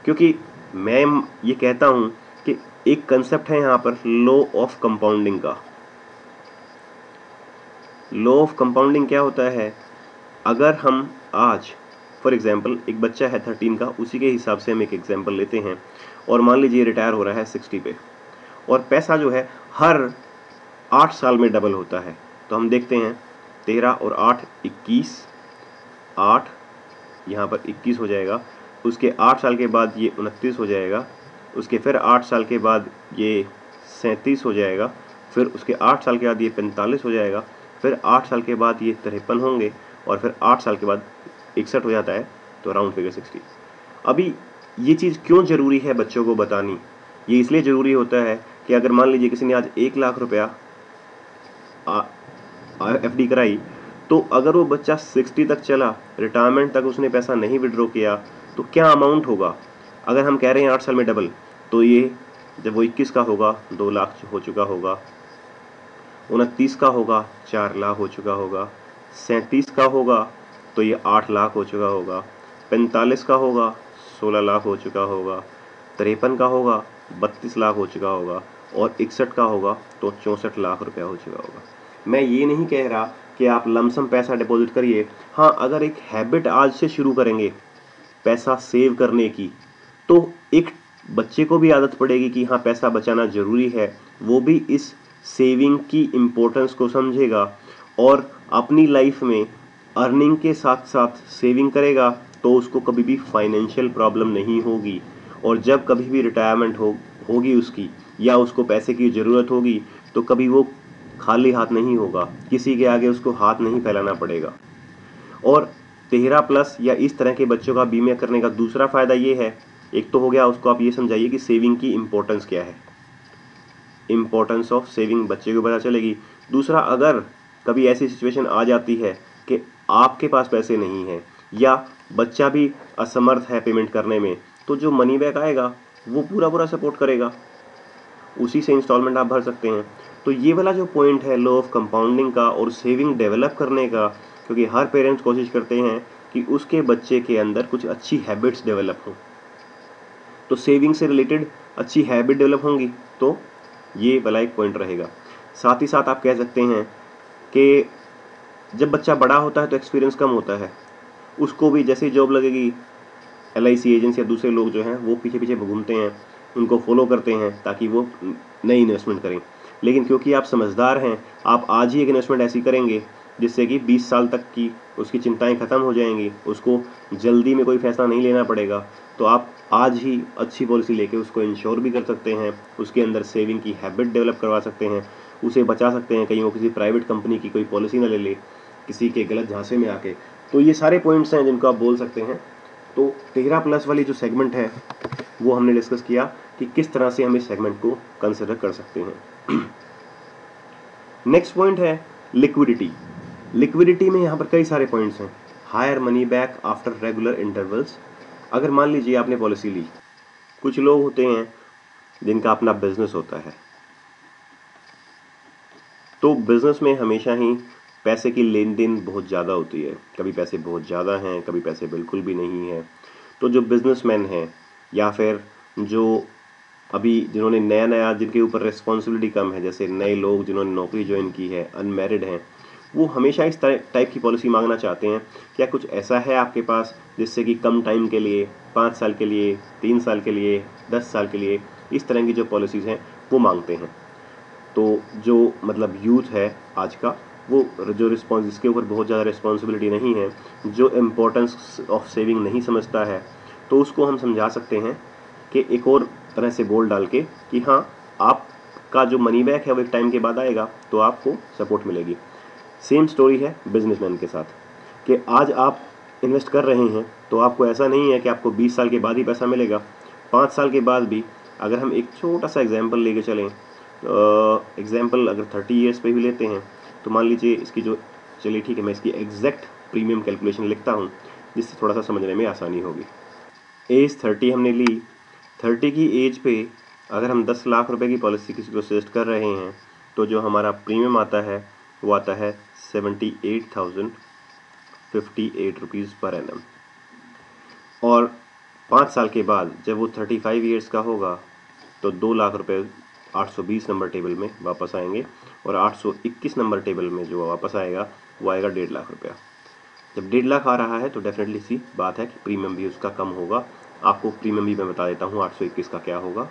क्योंकि मैं ये कहता हूँ कि एक कंसेप्ट है यहाँ पर लॉ ऑफ कंपाउंडिंग का। लॉ ऑफ कंपाउंडिंग क्या होता है? अगर हम आज फॉर एग्जांपल एक बच्चा है 13 का, उसी के हिसाब से हम एक एग्जांपल लेते हैं, और मान लीजिए रिटायर हो रहा है 60 पे, और पैसा जो है हर 8 साल में डबल होता है। तो हम देखते हैं 13 और 8 21, 8 यहाँ पर 21 हो जाएगा, उसके 8 साल के बाद ये 29 हो जाएगा, उसके फिर 8 साल के बाद ये 37 हो जाएगा, फिर उसके 8 साल के बाद ये 45 हो जाएगा, फिर 8 साल के बाद ये 53 होंगे, और फिर 8 साल के बाद 61 हो जाता है, तो राउंड फिगर 60। अभी ये चीज़ क्यों ज़रूरी है बच्चों को बतानी? ये इसलिए ज़रूरी होता है कि अगर मान लीजिए किसी ने आज 1 लाख रुपया FD कराई, तो अगर वो बच्चा 60 तक चला, रिटायरमेंट तक उसने पैसा नहीं विड्रॉ किया, तो क्या अमाउंट होगा? अगर हम कह रहे हैं 8 साल में डबल, तो ये जब वो 21 का होगा 2 लाख हो चुका होगा, 29 का होगा 4 लाख हो चुका होगा, 37 का होगा तो ये 8 लाख हो चुका होगा, 45 का होगा 16 लाख हो चुका होगा, 53 का होगा 32 लाख हो चुका होगा और 61 का होगा तो 64 लाख रुपया हो चुका होगा। मैं ये नहीं कह रहा कि आप लमसम पैसा डिपॉजिट करिए। हाँ, अगर एक हैबिट आज से शुरू करेंगे पैसा सेव करने की, तो एक बच्चे को भी आदत पड़ेगी कि हाँ पैसा बचाना ज़रूरी है, वो भी इस सेविंग की इम्पोर्टेंस को समझेगा और अपनी लाइफ में अर्निंग के साथ साथ सेविंग करेगा तो उसको कभी भी फाइनेंशियल प्रॉब्लम नहीं होगी। और जब कभी भी रिटायरमेंट होगी उसकी या उसको पैसे की ज़रूरत होगी तो कभी वो खाली हाथ नहीं होगा, किसी के आगे उसको हाथ नहीं फैलाना पड़ेगा। और 13+ या इस तरह के बच्चों का बीमा करने का दूसरा फ़ायदा ये है, एक तो हो गया उसको आप ये समझाइए कि सेविंग की इम्पोर्टेंस क्या है, इम्पोर्टेंस ऑफ सेविंग बच्चे को पता चलेगी। दूसरा, अगर कभी ऐसी सिचुएशन आ जाती है कि आपके पास पैसे नहीं हैं या बच्चा भी असमर्थ है पेमेंट करने में, तो जो मनी बैक आएगा वो पूरा पूरा सपोर्ट करेगा, उसी से इंस्टॉलमेंट आप भर सकते हैं। तो ये वाला जो पॉइंट है लॉ ऑफ कंपाउंडिंग का और सेविंग डेवलप करने का, क्योंकि हर पेरेंट्स कोशिश करते हैं कि उसके बच्चे के अंदर कुछ अच्छी हैबिट्स डेवलप हों, तो सेविंग से रिलेटेड अच्छी हैबिट डेवलप होंगी तो ये वाला एक पॉइंट रहेगा। साथ ही साथ आप कह सकते हैं कि जब बच्चा बड़ा होता है तो एक्सपीरियंस कम होता है, उसको भी जैसे जॉब लगेगी LIC एजेंट्स या दूसरे लोग जो हैं वो पीछे पीछे घूमते हैं, उनको फॉलो करते हैं ताकि वो नई इन्वेस्टमेंट करें। लेकिन क्योंकि आप समझदार हैं, आप आज ही एक इन्वेस्टमेंट ऐसी करेंगे जिससे कि 20 साल तक की उसकी चिंताएं खत्म हो जाएंगी, उसको जल्दी में कोई फैसला नहीं लेना पड़ेगा। तो आप आज ही अच्छी पॉलिसी लेके उसको इंश्योर भी कर सकते हैं, उसके अंदर सेविंग की हैबिट डेवलप करवा सकते हैं, उसे बचा सकते हैं कहीं वो किसी प्राइवेट कंपनी की कोई पॉलिसी ना ले ले किसी के गलत झांसे में आके। तो ये सारे पॉइंट्स हैं जिनको आप बोल सकते हैं। तो 13+ वाली जो सेगमेंट है वो हमने डिस्कस किया कि किस तरह से हम इस सेगमेंट को कंसिडर कर सकते हैं। नेक्स्ट पॉइंट है लिक्विडिटी। लिक्विडिटी में यहाँ पर कई सारे पॉइंट्स हैं। Higher money back after regular intervals. अगर मान लीजिए आपने पॉलिसी ली, कुछ लोग होते हैं जिनका अपना बिजनेस होता है, तो बिजनेस में हमेशा ही पैसे की लेन देन बहुत ज़्यादा होती है, कभी पैसे बहुत ज़्यादा हैं, कभी पैसे बिल्कुल भी नहीं हैं। तो जो बिजनेसमैन हैं या फिर जो अभी जिन्होंने नया नया जिनके ऊपर रिस्पॉन्सिबिलिटी कम है, जैसे नए लोग जिन्होंने नौकरी ज्वाइन की है, अनमैरिड हैं, वो हमेशा इस टाइप की पॉलिसी मांगना चाहते हैं। क्या कुछ ऐसा है आपके पास जिससे कि कम टाइम के लिए, 5 साल के लिए, 3 साल के लिए, 10 साल के लिए, इस तरह की जो पॉलिसीज़ हैं वो मांगते हैं। तो जो मतलब यूथ है आज का, वो जो जिसके ऊपर बहुत ज़्यादा रिस्पॉन्सिबिलिटी नहीं है, जो इम्पोर्टेंस ऑफ सेविंग नहीं समझता है, तो उसको हम समझा सकते हैं कि एक और तरह से बोल डाल के कि हाँ, आपका जो मनी बैक है वो एक टाइम के बाद आएगा तो आपको सपोर्ट मिलेगी। सेम स्टोरी है बिजनेसमैन के साथ कि आज आप इन्वेस्ट कर रहे हैं तो आपको ऐसा नहीं है कि आपको 20 साल के बाद ही पैसा मिलेगा, 5 साल के बाद भी। अगर हम एक छोटा सा एग्जाम्पल लेके चलें, एग्जाम्पल अगर 30 ईयर्स पे भी लेते हैं, तो मान लीजिए इसकी जो, चलिए ठीक है, मैं इसकी एग्जैक्ट प्रीमियम कैलकुलेशन लिखता हूँ जिससे थोड़ा सा समझने में आसानी होगी। एज 30 हमने ली, 30 की एज पे अगर हम 10 लाख रुपए की पॉलिसी किसी को सजेस्ट कर रहे हैं तो जो हमारा प्रीमियम आता है वो आता है 78,058 रुपीज़ पर एनम। और 5 साल के बाद जब वो 35 ईयर्स का होगा तो 2 लाख रुपए 820 नंबर टेबल में वापस आएंगे और 821 नंबर टेबल में जो वापस आएगा वो आएगा 1.5 लाख रुपया। जब 1.5 लाख आ रहा है तो डेफिनेटली सी बात है कि प्रीमियम भी उसका कम होगा। आपको प्रीमियम भी मैं बता देता हूँ 821 का क्या होगा,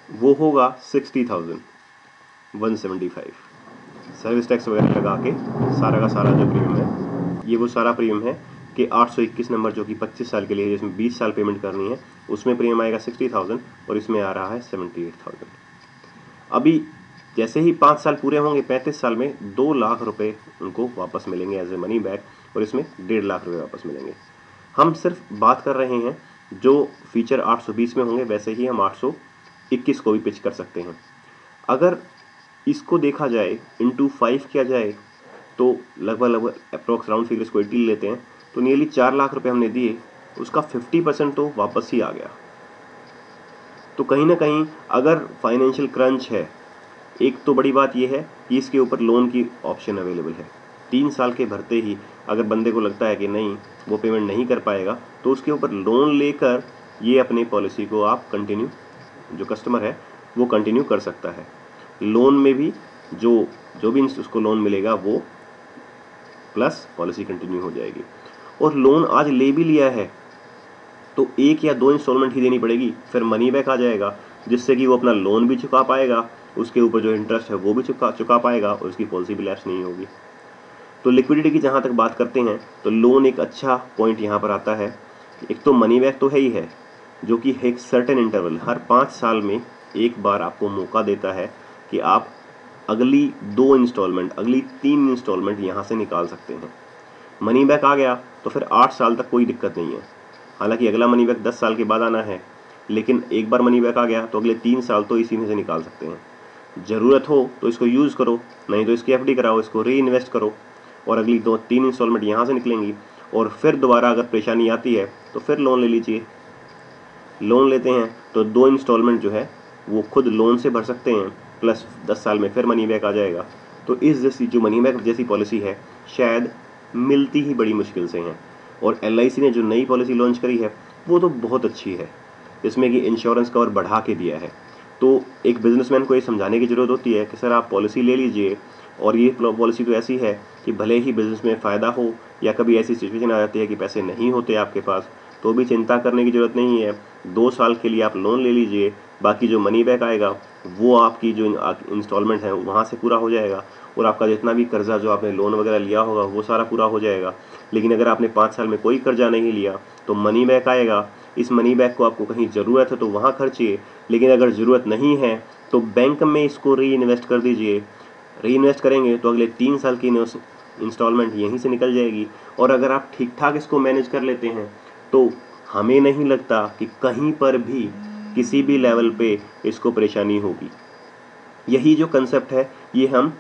वो होगा 60,175। सर्विस टैक्स वगैरह लगा के सारा का सारा जो प्रीमियम है, ये वो सारा प्रीमियम है कि 821 नंबर जो कि 25 साल के लिए, जिसमें 20 साल पेमेंट करनी है, उसमें प्रीमियम आएगा 60,000 और इसमें आ रहा है 78,000। अभी जैसे ही 5 साल पूरे होंगे, 35 साल में 2 लाख रुपए उनको वापस मिलेंगे एज ए मनी बैक और इसमें 1.5 लाख रुपए वापस मिलेंगे। हम सिर्फ बात कर रहे हैं जो फीचर 820 में होंगे वैसे ही हम 821 को भी पिच कर सकते हैं। अगर इसको देखा जाए इंटू 5 किया जाए तो लगभग अप्रोक्स राउंड फिगर्स को 80 लेते हैं तो नियरली 4 लाख रुपए हमने दिए उसका 50% तो वापस ही आ गया। तो कहीं ना कहीं अगर फाइनेंशियल क्रंच है, एक तो बड़ी बात यह है कि इसके ऊपर लोन की ऑप्शन अवेलेबल है। 3 साल के भरते ही अगर बंदे को लगता है कि नहीं वो पेमेंट नहीं कर पाएगा, तो उसके ऊपर लोन लेकर ये अपनी पॉलिसी को आप कंटिन्यू, जो कस्टमर है वो कंटिन्यू कर सकता है। लोन में भी जो जो भी उसको लोन मिलेगा वो प्लस पॉलिसी कंटिन्यू हो जाएगी। और लोन आज ले भी लिया है तो 1 या 2 इंस्टॉलमेंट ही देनी पड़ेगी, फिर मनी बैक आ जाएगा, जिससे कि वो अपना लोन भी चुका पाएगा, उसके ऊपर जो इंटरेस्ट है वो भी चुका पाएगा और उसकी पॉलिसी भी लैप्स नहीं होगी। तो लिक्विडिटी की जहाँ तक बात करते हैं तो लोन एक अच्छा पॉइंट यहाँ पर आता है। एक तो मनी बैक तो है ही है, जो कि एक सर्टेन इंटरवल हर 5 साल में एक बार आपको मौका देता है कि आप अगली 2 इंस्टॉलमेंट, अगली 3 इंस्टॉलमेंट यहाँ से निकाल सकते हैं। मनी बैक आ गया तो फिर 8 साल तक कोई दिक्कत नहीं है। हालांकि अगला मनी बैक 10 साल के बाद आना है, लेकिन एक बार मनी बैक आ गया तो अगले 3 साल तो इसी में से निकाल सकते हैं। ज़रूरत हो तो इसको यूज़ करो, नहीं तो इसकी एफडी कराओ, इसको री इन्वेस्ट करो और अगली 2-3 इंस्टॉलमेंट यहाँ से निकलेंगी। और फिर दोबारा अगर परेशानी आती है तो फिर लोन ले लीजिए। लोन लेते हैं तो 2 इंस्टॉलमेंट जो है वो खुद लोन से भर सकते हैं, प्लस 10 साल में फिर मनी बैक आ जाएगा। तो इस जैसी जो मनी बैक जैसी पॉलिसी है शायद मिलती ही बड़ी मुश्किल से हैं। और LIC ने जो नई पॉलिसी लॉन्च करी है वो तो बहुत अच्छी है, जिसमें कि इंश्योरेंस कवर बढ़ा के दिया है। तो एक बिजनेसमैन को ये समझाने की ज़रूरत होती है कि सर आप पॉलिसी ले लीजिए, और ये पॉलिसी तो ऐसी है कि भले ही बिजनेस में फ़ायदा हो या कभी ऐसी सिचुएशन आ जाती है कि पैसे नहीं होते आपके पास, तो भी चिंता करने की ज़रूरत नहीं है। 2 साल के लिए आप लोन ले लीजिए, बाकी जो मनी बैक आएगा वो आपकी जो इंस्टॉलमेंट है वहाँ से पूरा हो जाएगा, और आपका जितना भी कर्जा जो आपने लोन वगैरह लिया होगा वो सारा पूरा हो जाएगा। लेकिन अगर आपने 5 साल में कोई कर्जा नहीं लिया तो मनी बैक आएगा। इस मनी बैक को आपको कहीं ज़रूरत है तो वहाँ खर्चिए, लेकिन अगर ज़रूरत नहीं है तो बैंक में इसको री इन्वेस्ट कर दीजिए। री इन्वेस्ट करेंगे तो अगले 3 साल की इंस्टॉलमेंट यहीं से निकल जाएगी। और अगर आप ठीक ठाक इसको मैनेज कर लेते हैं तो हमें नहीं लगता कि कहीं पर भी किसी भी लेवल पे इसको परेशानी होगी। यही जो कंसेप्ट है ये हम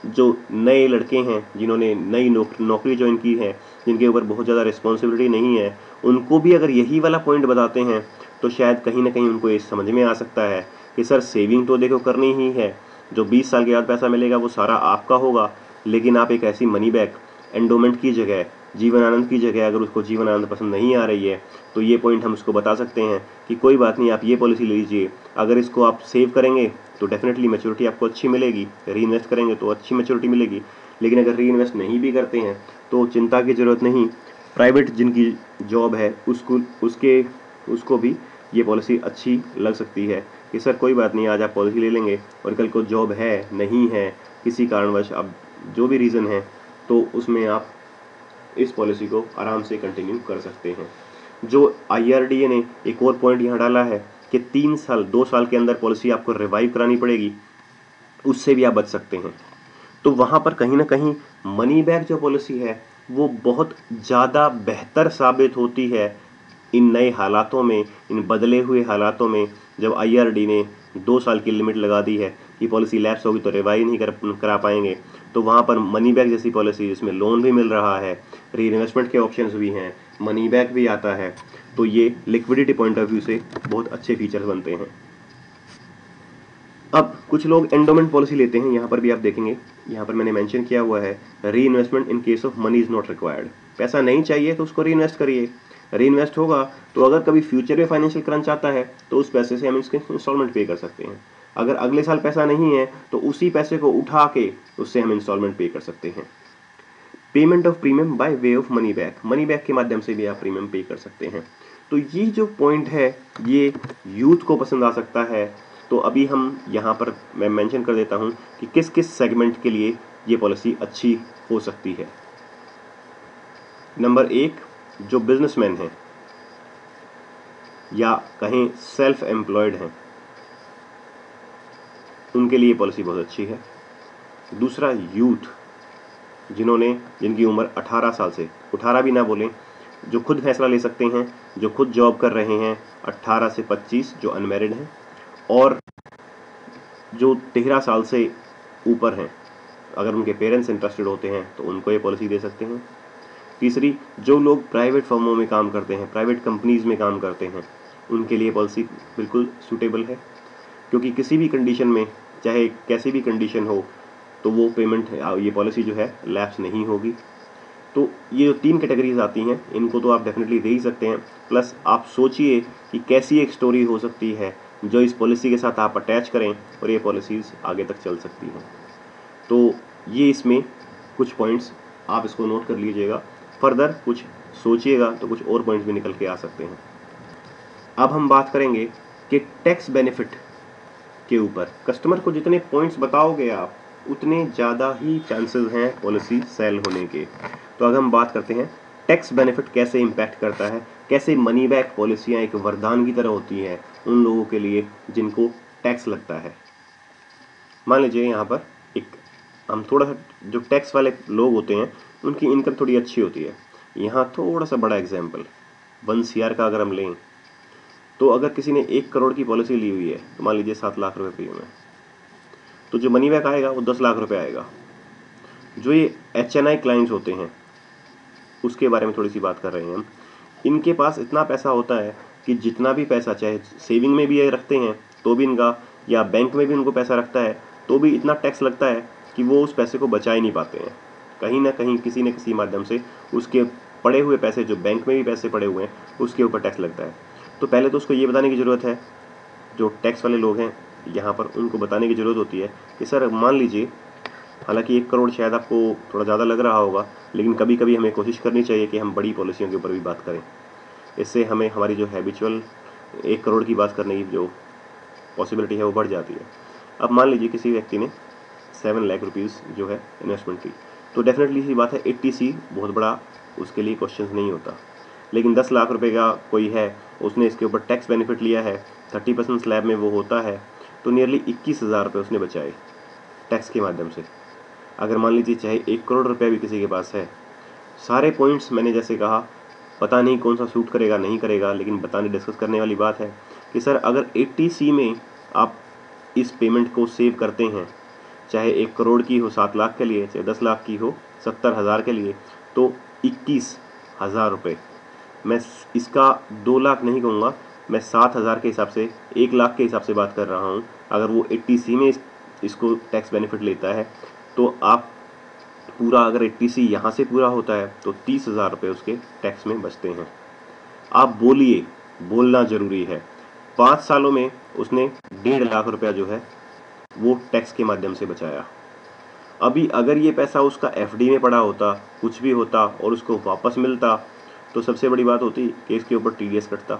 जो नए लड़के हैं जिन्होंने नई नौकरी ज्वाइन की है, जिनके ऊपर बहुत ज़्यादा रिस्पॉन्सिबिलिटी नहीं है, उनको भी अगर यही वाला पॉइंट बताते हैं तो शायद कहीं ना कहीं उनको ये समझ में आ सकता है कि सर सेविंग तो देखो करनी ही है, जो 20 साल के बाद पैसा मिलेगा वो सारा आपका होगा, लेकिन आप एक ऐसी मनी बैक एंडोमेंट की जगह, जीवन आनंद की जगह, अगर उसको जीवन आनंद पसंद नहीं आ रही है तो ये पॉइंट हम उसको बता सकते हैं कि कोई बात नहीं, आप ये पॉलिसी ले लीजिए। अगर इसको आप सेव करेंगे तो डेफिनेटली मैच्योरिटी आपको अच्छी मिलेगी, री इन्वेस्ट करेंगे तो अच्छी मैच्योरिटी मिलेगी, लेकिन अगर री इन्वेस्ट नहीं भी करते हैं तो चिंता की ज़रूरत नहीं। प्राइवेट जिनकी जॉब है उसको भी ये पॉलिसी अच्छी लग सकती है कि सर कोई बात नहीं, आज आप पॉलिसी ले लेंगे और कल को जॉब है नहीं है किसी कारणवश, अब जो भी रीज़न है, तो उसमें आप इस पॉलिसी को आराम से कंटिन्यू कर सकते हैं। जो IRDA ने एक और पॉइंट यहाँ डाला है कि 2 साल के अंदर पॉलिसी आपको रिवाइव करानी पड़ेगी, उससे भी आप बच सकते हैं। तो वहाँ पर कहीं ना कहीं मनी बैक जो पॉलिसी है वो बहुत ज़्यादा बेहतर साबित होती है इन नए हालातों में, इन बदले हुए हालातों में। जब IRD ने 2 साल की लिमिट लगा दी है कि पॉलिसी लैप्स होगी तो रिवाइव नहीं करा पाएंगे, तो वहाँ पर मनी बैक जैसी पॉलिसी जिसमें लोन भी मिल रहा है, री इन्वेस्टमेंट के ऑप्शंस भी हैं, मनी बैक भी आता है, तो ये लिक्विडिटी पॉइंट ऑफ व्यू से बहुत अच्छे फीचर्स बनते हैं। अब कुछ लोग एंडोमेंट पॉलिसी लेते हैं, यहाँ पर भी आप देखेंगे, यहाँ पर मैंने मेंशन किया हुआ है री investment in case of money is not required. पैसा नहीं चाहिए तो उसको री इन्वेस्ट करिए, री इन्वेस्ट होगा तो अगर कभी फ्यूचर में फाइनेंशियल क्रंच आता है तो उस पैसे से हम इसके इंस्टॉलमेंट पे कर सकते हैं। अगर अगले साल पैसा नहीं है तो उसी पैसे को उठा के उससे हम इंस्टॉलमेंट पे कर सकते हैं। Payment of premium by way of money back, money back के माध्यम से भी आप प्रीमियम पे कर सकते हैं। तो ये जो पॉइंट है ये यूथ को पसंद आ सकता है। तो अभी हम यहाँ पर मैं मेंशन कर देता हूँ कि किस किस सेगमेंट के लिए ये पॉलिसी अच्छी हो सकती है। नंबर 1, जो बिजनेसमैन हैं या कहें सेल्फ एम्प्लॉयड हैं, उनके लिए पॉलिसी बहुत अच्छी है। दूसरा, यूथ जिनकी उम्र 18 साल से, 18 भी ना बोलें, जो खुद फैसला ले सकते हैं, जो खुद जॉब कर रहे हैं, 18 से 25 जो अनमैरिड हैं, और जो 13 साल से ऊपर हैं, अगर उनके पेरेंट्स इंटरेस्टेड होते हैं तो उनको ये पॉलिसी दे सकते हैं। तीसरी, जो लोग प्राइवेट फर्मों में काम करते हैं, प्राइवेट कंपनीज में काम करते हैं, उनके लिए पॉलिसी बिल्कुल सूटेबल है, क्योंकि किसी भी कंडीशन में, चाहे कैसी भी कंडीशन हो, तो वो पेमेंट, ये पॉलिसी जो है लैप्स नहीं होगी। तो ये जो 3 कैटेगरीज आती हैं, इनको तो आप डेफिनेटली दे ही सकते हैं। प्लस आप सोचिए कि कैसी एक स्टोरी हो सकती है जो इस पॉलिसी के साथ आप अटैच करें और ये पॉलिसीज़ आगे तक चल सकती हैं। तो ये इसमें कुछ पॉइंट्स, आप इसको नोट कर लीजिएगा। फर्दर कुछ सोचिएगा तो कुछ और पॉइंट्स भी निकल के आ सकते हैं। अब हम बात करेंगे कि टैक्स बेनिफिट के ऊपर। कस्टमर को जितने पॉइंट्स बताओगे आप, उतने ज़्यादा ही चांसेस हैं पॉलिसी सेल होने के। तो अगर हम बात करते हैं टैक्स बेनिफिट कैसे इम्पैक्ट करता है, कैसे मनी बैक पॉलिसियाँ एक वरदान की तरह होती हैं उन लोगों के लिए जिनको टैक्स लगता है। मान लीजिए यहाँ पर हम थोड़ा सा, जो टैक्स वाले लोग होते हैं उनकी इनकम थोड़ी अच्छी होती है। यहाँ थोड़ा सा बड़ा एग्जाम्पल 1 CR का अगर हम लें, तो अगर किसी ने 1 करोड़ की पॉलिसी ली हुई है, तो मान लीजिए 7 लाख रुपए प्रीमियम है, तो जो मनी बैक आएगा वो 10 लाख रुपए आएगा। जो ये HNI क्लाइंट्स होते हैं उसके बारे में थोड़ी सी बात कर रहे हैं हम। इनके पास इतना पैसा होता है कि जितना भी पैसा, चाहे सेविंग में भी ये रखते हैं तो भी इनका, या बैंक में भी उनको पैसा रखता है तो भी इतना टैक्स लगता है कि वो उस पैसे को बचा ही नहीं पाते हैं। कहीं ना कहीं किसी न किसी माध्यम से उसके पड़े हुए पैसे, जो बैंक में भी पैसे पड़े हुए हैं, उसके ऊपर टैक्स लगता है। तो पहले तो उसको ये बताने की ज़रूरत है, जो टैक्स वाले लोग हैं यहाँ पर, उनको बताने की ज़रूरत होती है कि सर मान लीजिए, हालांकि 1 करोड़ शायद आपको थोड़ा ज़्यादा लग रहा होगा, लेकिन कभी कभी हमें कोशिश करनी चाहिए कि हम बड़ी पॉलिसियों के ऊपर भी बात करें। इससे हमें हमारी जो हैबिचुअल 1 करोड़ की बात करने की जो पॉसिबिलिटी है वो बढ़ जाती है। अब मान लीजिए किसी व्यक्ति ने 7 लाख रुपीज़ जो है इन्वेस्टमेंट की, तो डेफिनेटली सी बात है 80C बहुत बड़ा उसके लिए क्वेश्चन नहीं होता। लेकिन 10 लाख रुपए का कोई है, उसने इसके ऊपर टैक्स बेनिफिट लिया है, 30% स्लैब में वो होता है, तो नियरली 21,000 रुपये उसने बचाए टैक्स के माध्यम से। अगर मान लीजिए चाहे 1 करोड़ रुपये भी किसी के पास है, सारे पॉइंट्स मैंने जैसे कहा, पता नहीं कौन सा सूट करेगा नहीं करेगा, लेकिन बताने डिस्कस करने वाली बात है कि सर अगर 80C में आप इस पेमेंट को सेव करते हैं, चाहे 1 करोड़ की हो 7 लाख के लिए, चाहे 10 लाख की हो 70,000 के लिए, तो 21,000 रुपये। मैं इसका 2 लाख नहीं कहूँगा, मैं 7,000 के हिसाब से, 1 लाख के हिसाब से बात कर रहा हूँ। अगर वो 80C में इसको टैक्स बेनिफिट लेता है, तो आप पूरा, अगर 80C यहाँ से पूरा होता है तो 30,000 रुपये उसके टैक्स में बचते हैं। आप बोलिए, बोलना ज़रूरी है। 5 सालों में उसने 1.5 लाख रुपया जो है वो टैक्स के माध्यम से बचाया। अभी अगर ये पैसा उसका FD में पड़ा होता, कुछ भी होता और उसको वापस मिलता, तो सबसे बड़ी बात होती कि इसके ऊपर TDS कटता।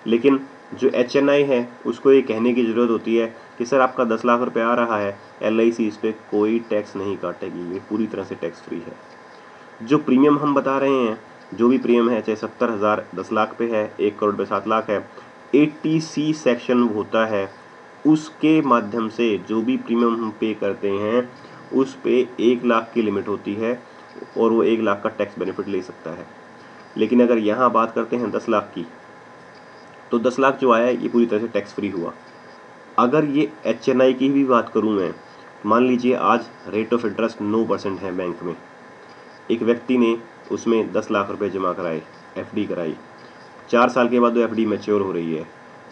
लेकिन जो HNI है उसको ये कहने की ज़रूरत होती है कि सर आपका 10 लाख रुपए आ रहा है, LIC इस पर कोई टैक्स नहीं काटेगी, ये पूरी तरह से टैक्स फ्री है। जो प्रीमियम हम बता रहे हैं, जो भी प्रीमियम है, चाहे 70,000 10 लाख पे है, 1 करोड़ पे 7 लाख है, 80C सेक्शन होता है, उसके माध्यम से जो भी प्रीमियम हम पे करते हैं उस पे 1 लाख की लिमिट होती है और वो 1 लाख का टैक्स बेनिफिट ले सकता है। लेकिन अगर यहाँ बात करते हैं 10 लाख की, तो 10 लाख जो आया है ये पूरी तरह से टैक्स फ्री हुआ। अगर ये HNI की भी बात करूँ मैं, मान लीजिए आज रेट ऑफ इंटरेस्ट 9% है बैंक में, एक व्यक्ति ने उसमें 10 लाख रुपए जमा कराए, FD कराई, 4 साल के बाद वो FD मैच्योर हो रही है,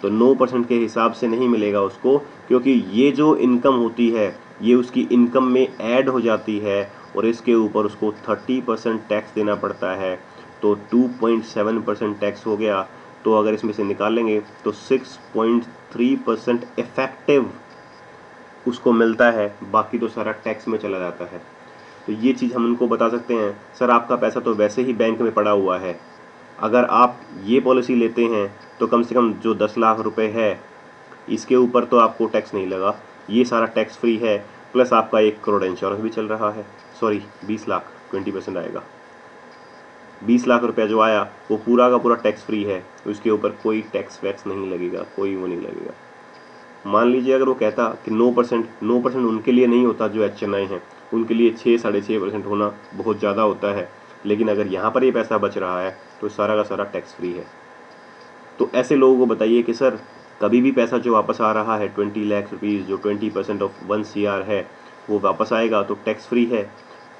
तो 9% के हिसाब से नहीं मिलेगा उसको, क्योंकि ये जो इनकम होती है ये उसकी इनकम में ऐड हो जाती है और इसके ऊपर उसको 30% टैक्स देना पड़ता है, तो 2.7% टैक्स हो गया। तो अगर इसमें से निकालेंगे तो 6.3% इफेक्टिव उसको मिलता है, बाकी तो सारा टैक्स में चला जाता है। तो ये चीज़ हम उनको बता सकते हैं, सर आपका पैसा तो वैसे ही बैंक में पड़ा हुआ है, अगर आप ये पॉलिसी लेते हैं तो कम से कम जो 10 लाख रुपए है इसके ऊपर तो आपको टैक्स नहीं लगा, ये सारा टैक्स फ्री है, प्लस आपका 1 करोड़ इंश्योरेंस भी चल रहा है, सॉरी 20 लाख, 20% आएगा। 20 लाख रुपया जो आया वो पूरा का पूरा टैक्स फ्री है, उसके ऊपर कोई टैक्स वैक्स नहीं लगेगा, कोई वो नहीं लगेगा। मान लीजिए अगर वो कहता कि 9% उनके लिए नहीं होता जो HNI है, उनके लिए 6-6.5% होना बहुत ज़्यादा होता है, लेकिन अगर यहाँ पर ये पैसा बच रहा है तो सारा का सारा टैक्स फ्री है। तो ऐसे लोगों को बताइए कि सर कभी भी पैसा जो वापस आ रहा है 20 लाख रुपीज़, जो 20% ऑफ 1 CR है वो वापस आएगा तो टैक्स फ्री है,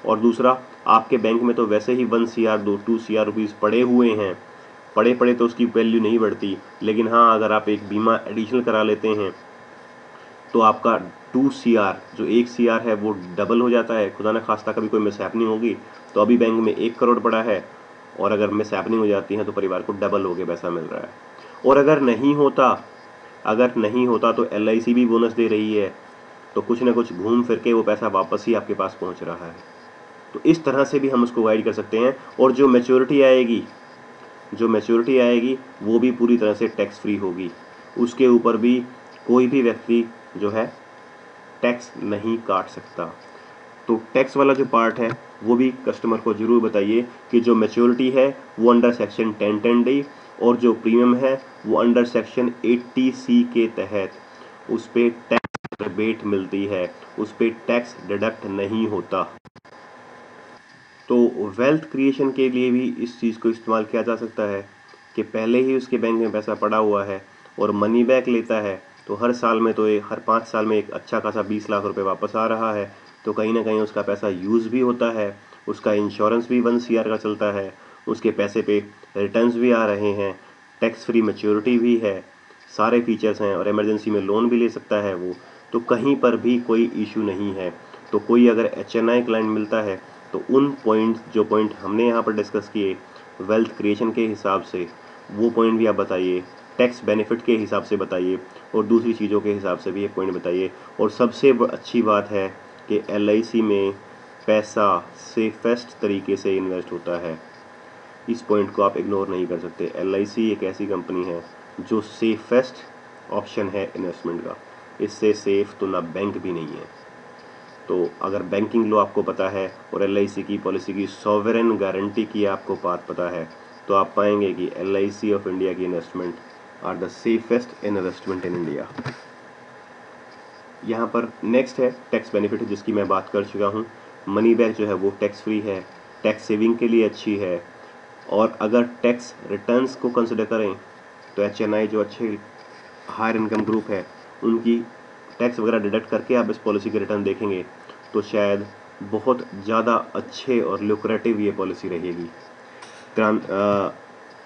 और दूसरा, आपके बैंक में तो वैसे ही 1 CR 2 CR रुपीज़ पड़े हुए हैं, पड़े तो उसकी वैल्यू नहीं बढ़ती, लेकिन हाँ अगर आप एक बीमा एडिशनल करा लेते हैं तो आपका 2 CR जो 1 CR है वो डबल हो जाता है। खुदा न खास्ता कभी कोई मिसहैपनिंग होगी तो अभी बैंक में 1 करोड़ पड़ा है, और अगर मिसहैपनिंग हो जाती है तो परिवार को डबल हो के पैसा मिल रहा है। और अगर नहीं होता तो LIC भी बोनस दे रही है, तो कुछ ना कुछ घूम फिर के वो पैसा वापस ही आपके पास पहुंच रहा है। तो इस तरह से भी हम उसको गाइड कर सकते हैं। और जो मैच्योरिटी आएगी वो भी पूरी तरह से टैक्स फ्री होगी, उसके ऊपर भी कोई भी व्यक्ति जो है टैक्स नहीं काट सकता। तो टैक्स वाला जो पार्ट है वो भी कस्टमर को जरूर बताइए कि जो मैच्योरिटी है वो अंडर सेक्शन 1010D और जो प्रीमियम है वो अंडर सेक्शन 80C के तहत उस पर टैक्स रिबेट मिलती है, उस पर टैक्स डिडक्ट नहीं होता। तो वेल्थ क्रिएशन के लिए भी इस चीज़ को इस्तेमाल किया जा सकता है कि पहले ही उसके बैंक में पैसा पड़ा हुआ है और मनी बैक लेता है, तो हर साल में तो हर 5 साल में एक अच्छा खासा 20 लाख रुपए वापस आ रहा है, तो कहीं ना कहीं उसका पैसा यूज़ भी होता है, उसका इंश्योरेंस भी 1 CR का चलता है, उसके पैसे पे रिटर्न्स भी आ रहे हैं, टैक्स फ्री मैच्योरिटी भी है, सारे फीचर्स हैं, और इमरजेंसी में लोन भी ले सकता है वो, तो कहीं पर भी कोई इशू नहीं है। तो कोई अगर HNI क्लाइंट मिलता है तो उन जो पॉइंट हमने यहाँ पर डिस्कस किए वेल्थ क्रिएशन के हिसाब से, वो पॉइंट भी आप बताइए, टैक्स बेनिफिट के हिसाब से बताइए, और दूसरी चीज़ों के हिसाब से भी ये पॉइंट बताइए। और सबसे अच्छी बात है कि LIC में पैसा सेफेस्ट तरीके से इन्वेस्ट होता है, इस पॉइंट को आप इग्नोर नहीं कर सकते। LIC एक ऐसी कंपनी है जो सेफेस्ट ऑप्शन है इन्वेस्टमेंट का, इससे सेफ तो ना बैंक भी नहीं है। तो अगर बैंकिंग लॉ आपको पता है और LIC की पॉलिसी की सॉवरेन गारंटी की आपको बात पता है, तो आप पाएंगे कि LIC ऑफ इंडिया की investment are the safest investment in India. यहाँ पर नेक्स्ट है टैक्स बेनिफिट, जिसकी मैं बात कर चुका हूँ। मनी बैक जो है वो टैक्स फ्री है, टैक्स सेविंग के लिए अच्छी है, और अगर टैक्स रिटर्न्स को कंसिडर करें तो HNI जो अच्छे हायर इनकम ग्रुप है उनकी टैक्स वगैरह डिडक्ट करके आप इस पॉलिसी के रिटर्न देखेंगे तो शायद बहुत ज़्यादा अच्छे और लुक्रेटिव ये पॉलिसी रहेगी।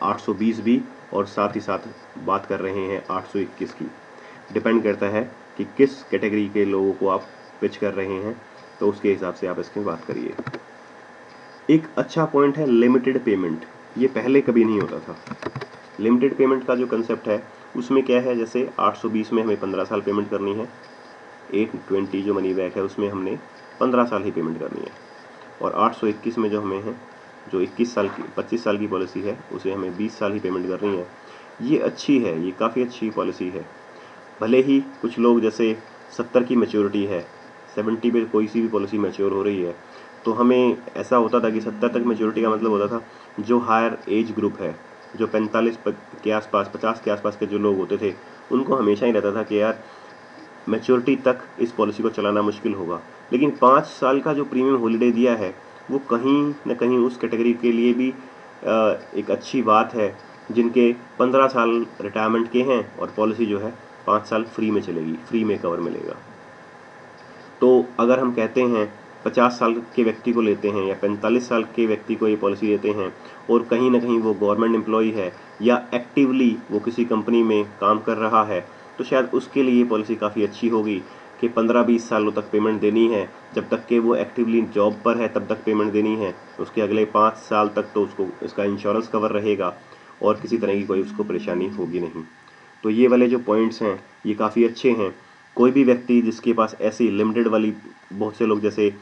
820 भी, और साथ ही साथ बात कर रहे हैं 821 की। डिपेंड करता है कि किस कैटेगरी के लोगों को आप पिच कर रहे हैं, तो उसके हिसाब से आप इसकी बात करिए। एक अच्छा पॉइंट है लिमिटेड पेमेंट, ये पहले कभी नहीं होता था। लिमिटेड पेमेंट का जो कंसेप्ट है उसमें क्या है, जैसे 820 में हमें 15 साल पेमेंट करनी है, 820 जो मनी बैक है उसमें हमने 15 साल ही पेमेंट करनी है, और 821 में जो हमें है, जो 25 साल की पॉलिसी है, उसे हमें 20 साल ही पेमेंट करनी है। ये अच्छी है, ये काफ़ी अच्छी पॉलिसी है। भले ही कुछ लोग जैसे 70 की मैच्योरिटी है, 70 पे कोई सी भी पॉलिसी मैच्योर हो रही है, तो हमें ऐसा होता था कि 70 तक मैच्योरिटी का मतलब होता था जो हायर एज ग्रुप है, जो 45 के आसपास 50 के आसपास के जो लोग होते थे, उनको हमेशा ही रहता था कि यार मैच्योरिटी तक इस पॉलिसी को चलाना मुश्किल होगा। लेकिन 5 साल का जो प्रीमियम हॉलीडे दिया है वो कहीं ना कहीं उस कैटेगरी के लिए भी एक अच्छी बात है, जिनके 15 साल रिटायरमेंट के हैं और पॉलिसी जो है 5 साल फ्री में चलेगी, फ्री में कवर मिलेगा। तो अगर हम कहते हैं 50 साल के व्यक्ति को लेते हैं या 45 साल के व्यक्ति को ये पॉलिसी देते हैं, और कहीं ना कहीं वो गवर्नमेंट एम्प्लॉई है या एक्टिवली वो किसी कंपनी में काम कर रहा है, तो शायद उसके लिए ये पॉलिसी काफ़ी अच्छी होगी कि 15-20 सालों तक पेमेंट देनी है, जब तक कि वो एक्टिवली जॉब पर है तब तक पेमेंट देनी है, उसके अगले 5 साल तक तो उसको इसका इंश्योरेंस कवर रहेगा और किसी तरह की कोई उसको परेशानी होगी नहीं। तो ये वाले जो पॉइंट्स हैं ये काफ़ी अच्छे हैं। कोई भी व्यक्ति जिसके पास ऐसी लिमिटेड वाली, बहुत से लोग जैसे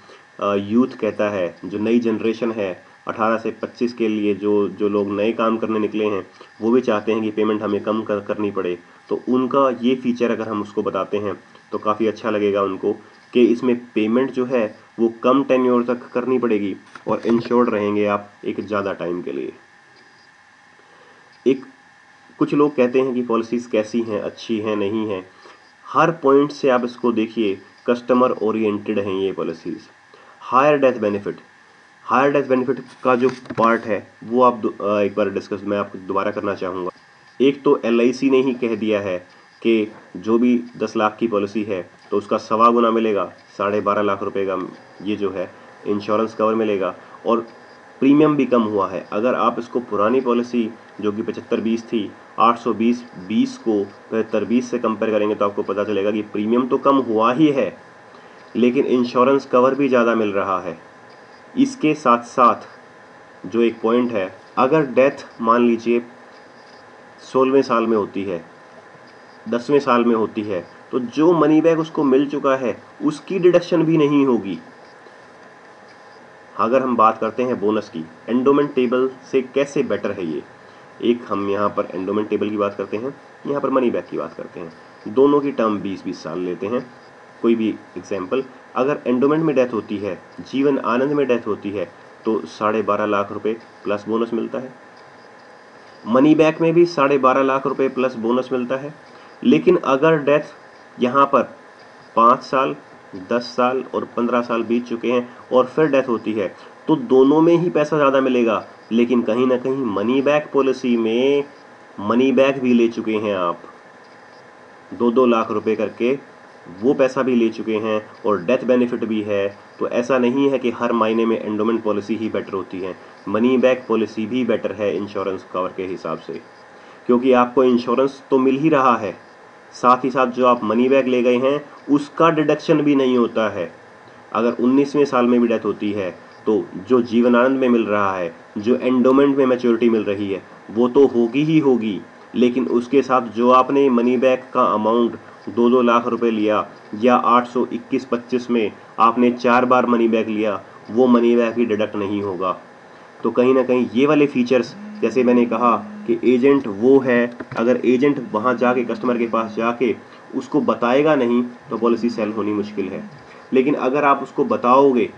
यूथ कहता है, जो नई जनरेशन है 18 से 25 के लिए जो लोग नए काम करने निकले हैं, वो भी चाहते हैं कि पेमेंट हमें कम करनी पड़े, तो उनका ये फीचर अगर हम उसको बताते हैं तो काफ़ी अच्छा लगेगा उनको कि इसमें पेमेंट जो है वो कम टेन्योर तक करनी पड़ेगी और इंश्योर्ड रहेंगे आप एक ज़्यादा टाइम के लिए। कुछ लोग कहते हैं कि पॉलिसीज कैसी हैं, अच्छी हैं, नहीं हैं। हर पॉइंट से आप इसको देखिए, कस्टमर ओरिएंटेड हैं ये पॉलिसीज। हायर डेथ बेनिफिट का जो पार्ट है वो आप एक बार डिस्कस मैं आपको दोबारा करना चाहूँगा। एक तो LIC ने ही कह दिया है कि जो भी 10 लाख की पॉलिसी है तो उसका 1.25 गुना मिलेगा, 12.5 लाख रुपए का ये जो है इंश्योरेंस कवर मिलेगा और प्रीमियम भी कम हुआ है। अगर आप इसको पुरानी पॉलिसी जो कि 75-20 थी, 820-20 को 75-20 से कंपेयर करेंगे तो आपको पता चलेगा कि प्रीमियम तो कम हुआ ही है, लेकिन इंश्योरेंस कवर भी ज़्यादा मिल रहा है। इसके साथ साथ जो एक पॉइंट है, अगर डेथ मान लीजिए 16वें साल में होती है, 10वें साल में होती है, तो जो मनी बैक उसको मिल चुका है उसकी डिडक्शन भी नहीं होगी। अगर हम बात करते हैं बोनस की, एंडोमेंट टेबल से कैसे बेटर है ये, एक हम यहाँ पर एंडोमेंट टेबल की बात करते हैं, यहाँ पर मनी बैक की बात करते हैं। दोनों की टर्म 20-20 साल लेते हैं। कोई भी एग्जाम्पल, अगर एंडोमेंट में डेथ होती है, जीवन आनंद में डेथ होती है, तो 12.5 लाख रुपए प्लस बोनस मिलता है। मनी बैक में भी 12.5 लाख रुपए प्लस बोनस मिलता है। लेकिन अगर डेथ यहाँ पर 5 साल, 10 साल और 15 साल बीत चुके हैं और फिर डेथ होती है, तो दोनों में ही पैसा ज़्यादा मिलेगा। लेकिन कहीं ना कहीं मनी बैक पॉलिसी में मनी बैक भी ले चुके हैं आप, 2-2 लाख रुपए करके वो पैसा भी ले चुके हैं और डेथ बेनिफिट भी है। तो ऐसा नहीं है कि हर महीने में एंडोमेंट पॉलिसी ही बेटर होती है, मनी बैक पॉलिसी भी बेटर है इंश्योरेंस कवर के हिसाब से, क्योंकि आपको इंश्योरेंस तो मिल ही रहा है, साथ ही साथ जो आप मनी बैक ले गए हैं उसका डिडक्शन भी नहीं होता है। अगर 19वें साल में भी डेथ होती है तो जो जीवन आनंद में मिल रहा है, जो एंडोमेंट में मैच्योरिटी मिल रही है, वो तो होगी ही होगी, लेकिन उसके साथ जो आपने मनी बैक का अमाउंट 2-2 लाख रुपए लिया या 821-25 में आपने 4 बार मनी बैक लिया, वो मनी बैक भी डिडक्ट नहीं होगा। तो कहीं ना कहीं ये वाले फीचर्स, जैसे मैंने कहा कि एजेंट वो है, अगर एजेंट वहाँ जाके कस्टमर के पास जाके उसको बताएगा नहीं तो पॉलिसी सेल होनी मुश्किल है। लेकिन अगर आप उसको बताओगे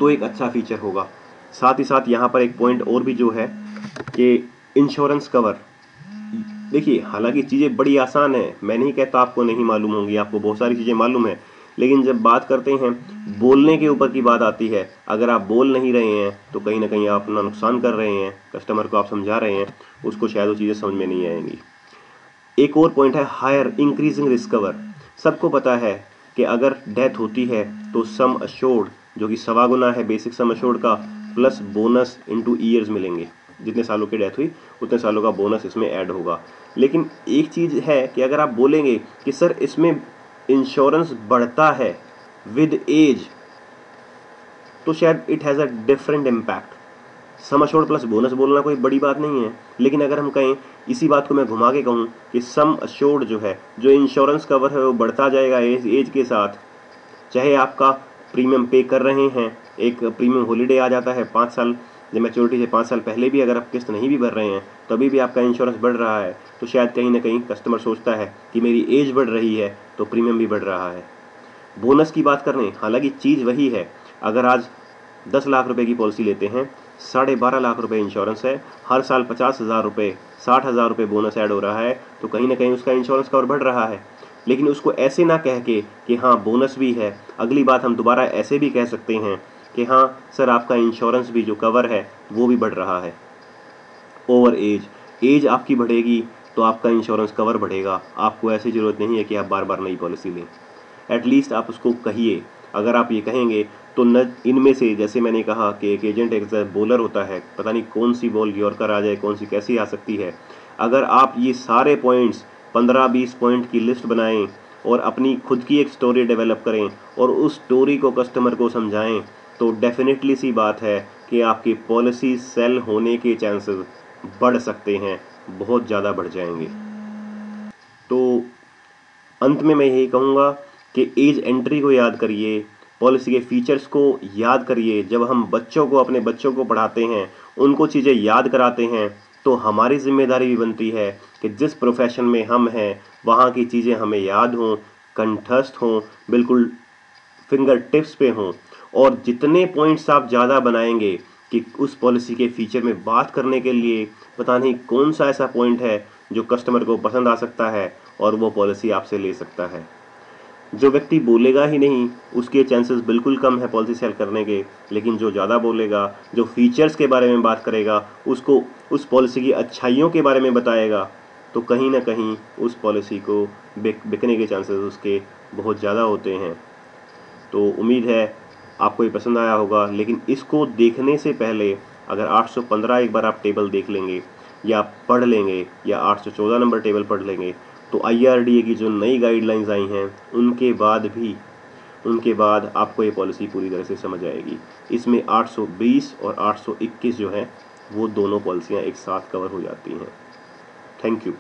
तो एक अच्छा फीचर होगा। साथ ही साथ यहाँ पर एक पॉइंट और भी जो है कि इंश्योरेंस कवर, देखिए हालांकि चीज़ें बड़ी आसान है, मैं नहीं कहता आपको नहीं मालूम होंगी, आपको बहुत सारी चीज़ें मालूम है, लेकिन जब बात करते हैं बोलने के ऊपर की बात आती है, अगर आप बोल नहीं रहे हैं तो कहीं ना कहीं आप अपना नुकसान कर रहे हैं, कस्टमर को आप समझा रहे हैं, उसको शायद वो चीज़ें समझ में नहीं आएंगी। एक और पॉइंट है हायर इंक्रीजिंग रिस्क कवर। सबको पता है कि अगर डेथ होती है तो सम अश्योर्ड जो कि 1.25 गुना है बेसिक सम अश्योर्ड का, प्लस बोनस इनटू ईयर्स मिलेंगे। जितने सालों की डेथ हुई उतने सालों का बोनस इसमें ऐड होगा। लेकिन एक चीज़ है कि अगर आप बोलेंगे कि सर इसमें इंश्योरेंस बढ़ता है विद एज, तो शायद it has a different impact. Sum assured plus bonus बोलना कोई बड़ी बात नहीं है, लेकिन अगर हम कहें, इसी बात को मैं घुमा के कहूँ कि सम अश्योर्ड जो है, जो इंश्योरेंस कवर है वो बढ़ता जाएगा एज के साथ, चाहे आपका प्रीमियम पे कर रहे हैं, एक प्रीमियम हॉलीडे आ जाता है 5 साल, जब मैच्योरिटी से 5 साल पहले भी अगर आप किस्त नहीं भी भर रहे हैं तो अभी भी आपका इंश्योरेंस बढ़ रहा है, तो शायद कहीं ना कहीं कस्टमर सोचता है कि मेरी एज बढ़ रही है तो प्रीमियम भी बढ़ रहा है। बोनस की बात करें, हालांकि चीज़ वही है, अगर आज 10 लाख रुपए की पॉलिसी लेते हैं, 12.5 लाख रुपए इंश्योरेंस है, हर साल 50,000 रुपये, 60,000 रुपये बोनस ऐड हो रहा है, तो कहीं ना कहीं उसका इंश्योरेंस कवर बढ़ रहा है। लेकिन उसको ऐसे ना कह के कि हाँ बोनस भी है, अगली बात हम दोबारा ऐसे भी कह सकते हैं कि हाँ सर आपका इंश्योरेंस भी जो कवर है वो भी बढ़ रहा है। ओवर एज आपकी बढ़ेगी तो आपका इंश्योरेंस कवर बढ़ेगा। आपको ऐसी ज़रूरत नहीं है कि आप बार बार नई पॉलिसी लें, एटलीस्ट आप उसको कहिए। अगर आप ये कहेंगे तो न इनमें से, जैसे मैंने कहा कि एक एजेंट एक बॉलर होता है, पता नहीं कौन सी बॉल यॉर्कर आ जाए, कौन सी कैसी आ सकती है। अगर आप ये सारे पॉइंट्स 15-20 पॉइंट की लिस्ट बनाएं और अपनी खुद की एक स्टोरी डेवलप करें और उस स्टोरी को कस्टमर को समझाएं, तो डेफिनेटली सी बात है कि आपकी पॉलिसी सेल होने के चांसेस बढ़ सकते हैं, बहुत ज़्यादा बढ़ जाएंगे। तो अंत में मैं यही कहूँगा कि एज एंट्री को याद करिए, पॉलिसी के फीचर्स को याद करिए। जब हम बच्चों को, अपने बच्चों को पढ़ाते हैं, उनको चीज़ें याद कराते हैं, तो हमारी जिम्मेदारी भी बनती है कि जिस प्रोफेशन में हम हैं वहाँ की चीज़ें हमें याद हों, कंठस्थ हों, बिल्कुल फिंगर टिप्स पे हों। और जितने पॉइंट्स आप ज़्यादा बनाएंगे कि उस पॉलिसी के फीचर में बात करने के लिए पता नहीं कौन सा ऐसा पॉइंट है जो कस्टमर को पसंद आ सकता है और वो पॉलिसी आपसे ले सकता है। जो व्यक्ति बोलेगा ही नहीं उसके चांसेस बिल्कुल कम है पॉलिसी सेल करने के, लेकिन जो ज़्यादा बोलेगा, जो फीचर्स के बारे में बात करेगा, उसको उस पॉलिसी की अच्छाइयों के बारे में बताएगा, तो कहीं ना कहीं उस पॉलिसी को बिकने के चांसेस उसके बहुत ज़्यादा होते हैं। तो उम्मीद है आपको ये पसंद आया होगा, लेकिन इसको देखने से पहले अगर 815 एक बार आप टेबल देख लेंगे या पढ़ लेंगे या 814 नंबर टेबल पढ़ लेंगे तो IRDA की जो नई गाइडलाइंस आई हैं उनके बाद आपको ये पॉलिसी पूरी तरह से समझ आएगी। इसमें 820 और 821 जो है वो दोनों पॉलिसियाँ एक साथ कवर हो जाती हैं। Thank you.